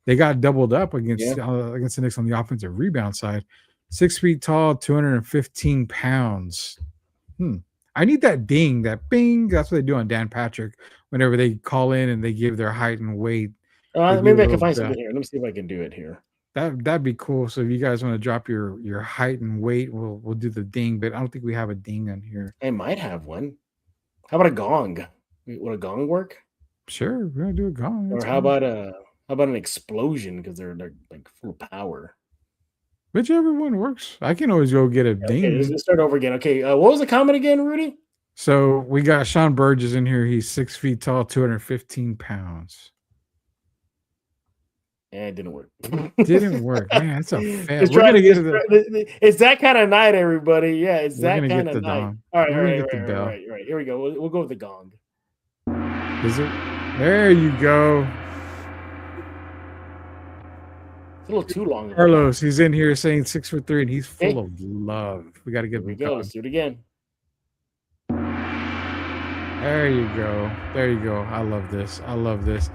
they got doubled up against the Knicks on the offensive rebound side. 6 feet tall, 215 pounds. I need that ding, that bing. That's what they do on Dan Patrick whenever they call in and they give their height and weight. Maybe I can find something here. Let me see if I can do it here. That'd be cool. So if you guys want to drop your height and weight, we'll do the ding. But I don't think we have a ding on here. I might have one. How about a gong? Would a gong work? Sure, we're gonna do a gong. Or how about an explosion, because they're like full of power? Whichever one works. I can always go get a ding. Okay, let's start over again. Okay, what was the comment again, Rudy? So we got Sean Burgess in here. He's 6 feet tall, 215 pounds. And it didn't work. Didn't work, man. That's a fat. We're gonna get it's that kind of night, everybody. Yeah, it's that kind of night. All right. Here we go. We'll go with the gong. Is it? There you go. It's a little too long. Carlos, he's in here saying 6'3", and he's full of love. We got to get him going. Let's do it again. There you go. I love this.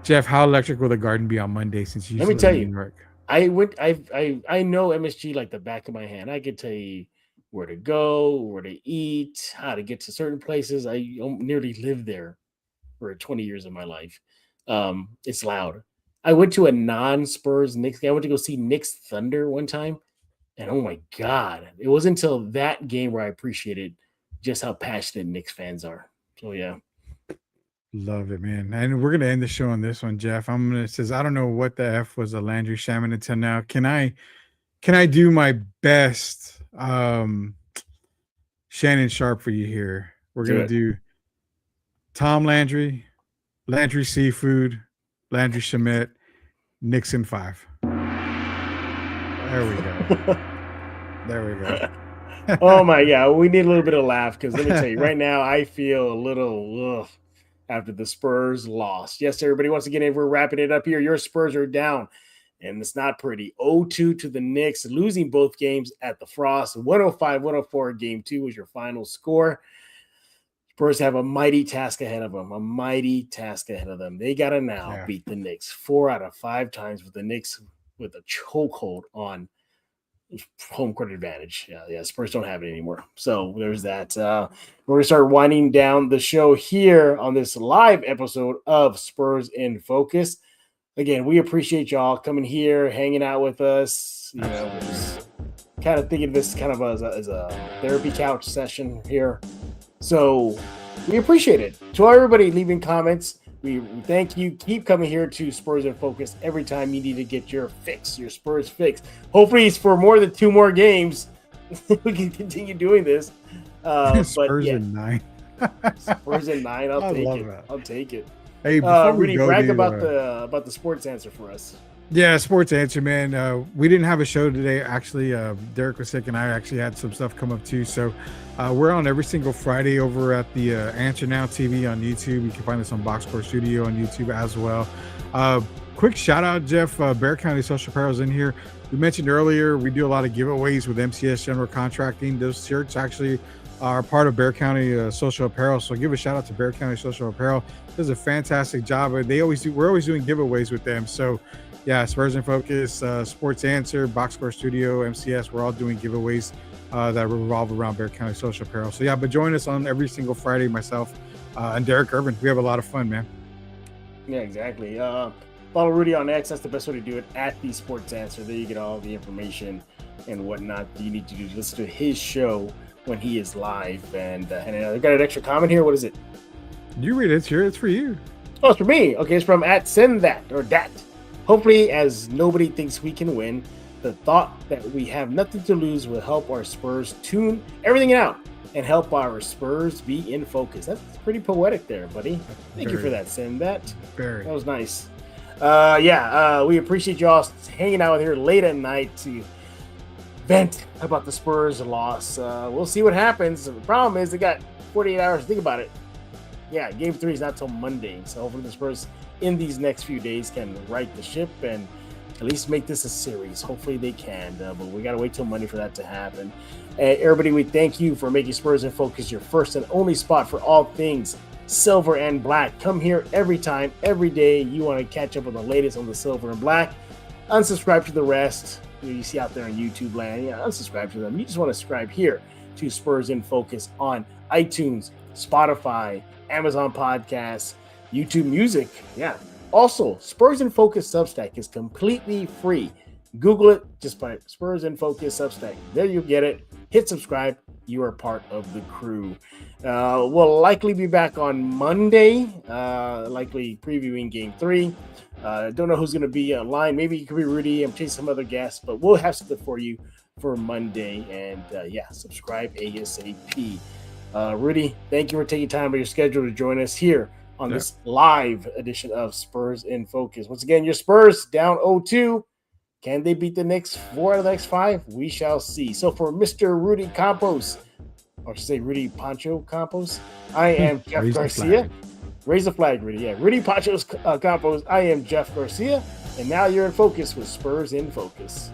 Jeff, how electric will the Garden be on Monday? Since you let me tell you, New York? I know MSG like the back of my hand. I could tell you where to go, where to eat, how to get to certain places. I nearly lived there for 20 years of my life. It's loud. I went to a non-Spurs Knicks game. I went to go see Knicks Thunder one time, and oh my God, it wasn't until that game where I appreciated just how passionate Knicks fans are. So yeah. Love it, man. And we're gonna end the show on this one, Jeff. Says, I don't know what the F was a Landry Shaman until now. Can I do my best Shannon Sharp for you here? We're gonna do Tom Landry, Landry Seafood, Landry Shamet, Knicks in 5. There we go. Oh my God, we need a little bit of laugh, because let me tell you, right now I feel a little after the Spurs lost. Yes, everybody, once again, if we're wrapping it up here, your Spurs are down, and it's not pretty. 0-2 to the Knicks, losing both games at the Frost. 105-104 game 2 was your final score. Spurs have a mighty task ahead of them. They got to now beat the Knicks 4 out of 5 times, with the Knicks with a chokehold on home court advantage. Yeah, Spurs don't have it anymore. So there's that. We're going to start winding down the show here on this live episode of Spurs in Focus. Again, we appreciate y'all coming here, hanging out with us. You know, just kind of thinking of this kind of as a therapy couch session here. So we appreciate it. To everybody leaving comments, we thank you. Keep coming here to Spurs in Focus every time you need to get your fix, your Spurs fix. Hopefully it's for more than 2 more games. We can continue doing this. Spurs in 9. Spurs in 9. I'll take it. Hey, Rudy, brag about the sports answer for us. Yeah, sports answer, man. We didn't have a show today. Actually, Derek was sick, and I actually had some stuff come up too. So we're on every single Friday over at the Answer Now TV on YouTube. You can find us on Box Score Studio on YouTube as well. Quick shout out, Jeff. Bear County Social Apparel's in here. We mentioned earlier we do a lot of giveaways with MCS General Contracting. Those shirts actually are part of Bear County Social Apparel. So give a shout out to Bear County Social Apparel. Does a fantastic job. We're always doing giveaways with them. So yeah, Spurs in Focus, Sports Answer, Box Score Studio, MCS, we're all doing giveaways that revolve around Bear County Social Apparel. So yeah, but join us on every single Friday, myself and Derek Irvin. We have a lot of fun, man. Yeah, exactly. Follow Rudy on X. That's the best way to do it, at the Sports Answer. There you get all the information and whatnot, you need to do listen to his show when he is live. And I got an extra comment here. What is it? You read it, sure. It's for you. Oh, it's for me. Okay, it's from @send_that. Hopefully, as nobody thinks we can win, the thought that we have nothing to lose will help our Spurs tune everything out and help our Spurs be in focus. That's pretty poetic there, buddy. Thank you for that, Send That. Very. That was nice. We appreciate y'all hanging out here late at night to vent about the Spurs loss. We'll see what happens. The problem is they got 48 hours to think about it. Yeah, game 3 is not till Monday, so hopefully the Spurs in these next few days can right the ship and at least make this a series. Hopefully they can, but we got to wait till Monday for that to happen. Everybody, we thank you for making Spurs in Focus your first and only spot for all things silver and black. Come here every time, every day. You want to catch up on the latest on the silver and black. Unsubscribe to the rest you see out there on YouTube land. Yeah, unsubscribe to them. You just want to subscribe here to Spurs in Focus on iTunes, Spotify, Amazon Podcasts, YouTube Music. Yeah. Also, Spurs in Focus Substack is completely free. Google it, just by Spurs in Focus Substack. There you get it. Hit subscribe. You are part of the crew. We'll likely be back on Monday, likely previewing Game 3. Don't know who's going to be online. Maybe it could be Rudy. I'm chasing some other guests, but we'll have something for you for Monday. And subscribe ASAP. Rudy, thank you for taking time out of your schedule to join us here on this live edition of Spurs in Focus. Once again, your Spurs down 0-2. Can they beat the Knicks 4 out of the next 5? We shall see. So for Mr. Rudy Campos, or say Rudy Pancho Campos, I am Jeff Garcia. Raise the flag, Rudy. Yeah, Rudy Pancho Campos. I am Jeff Garcia. And now you're in focus with Spurs in Focus.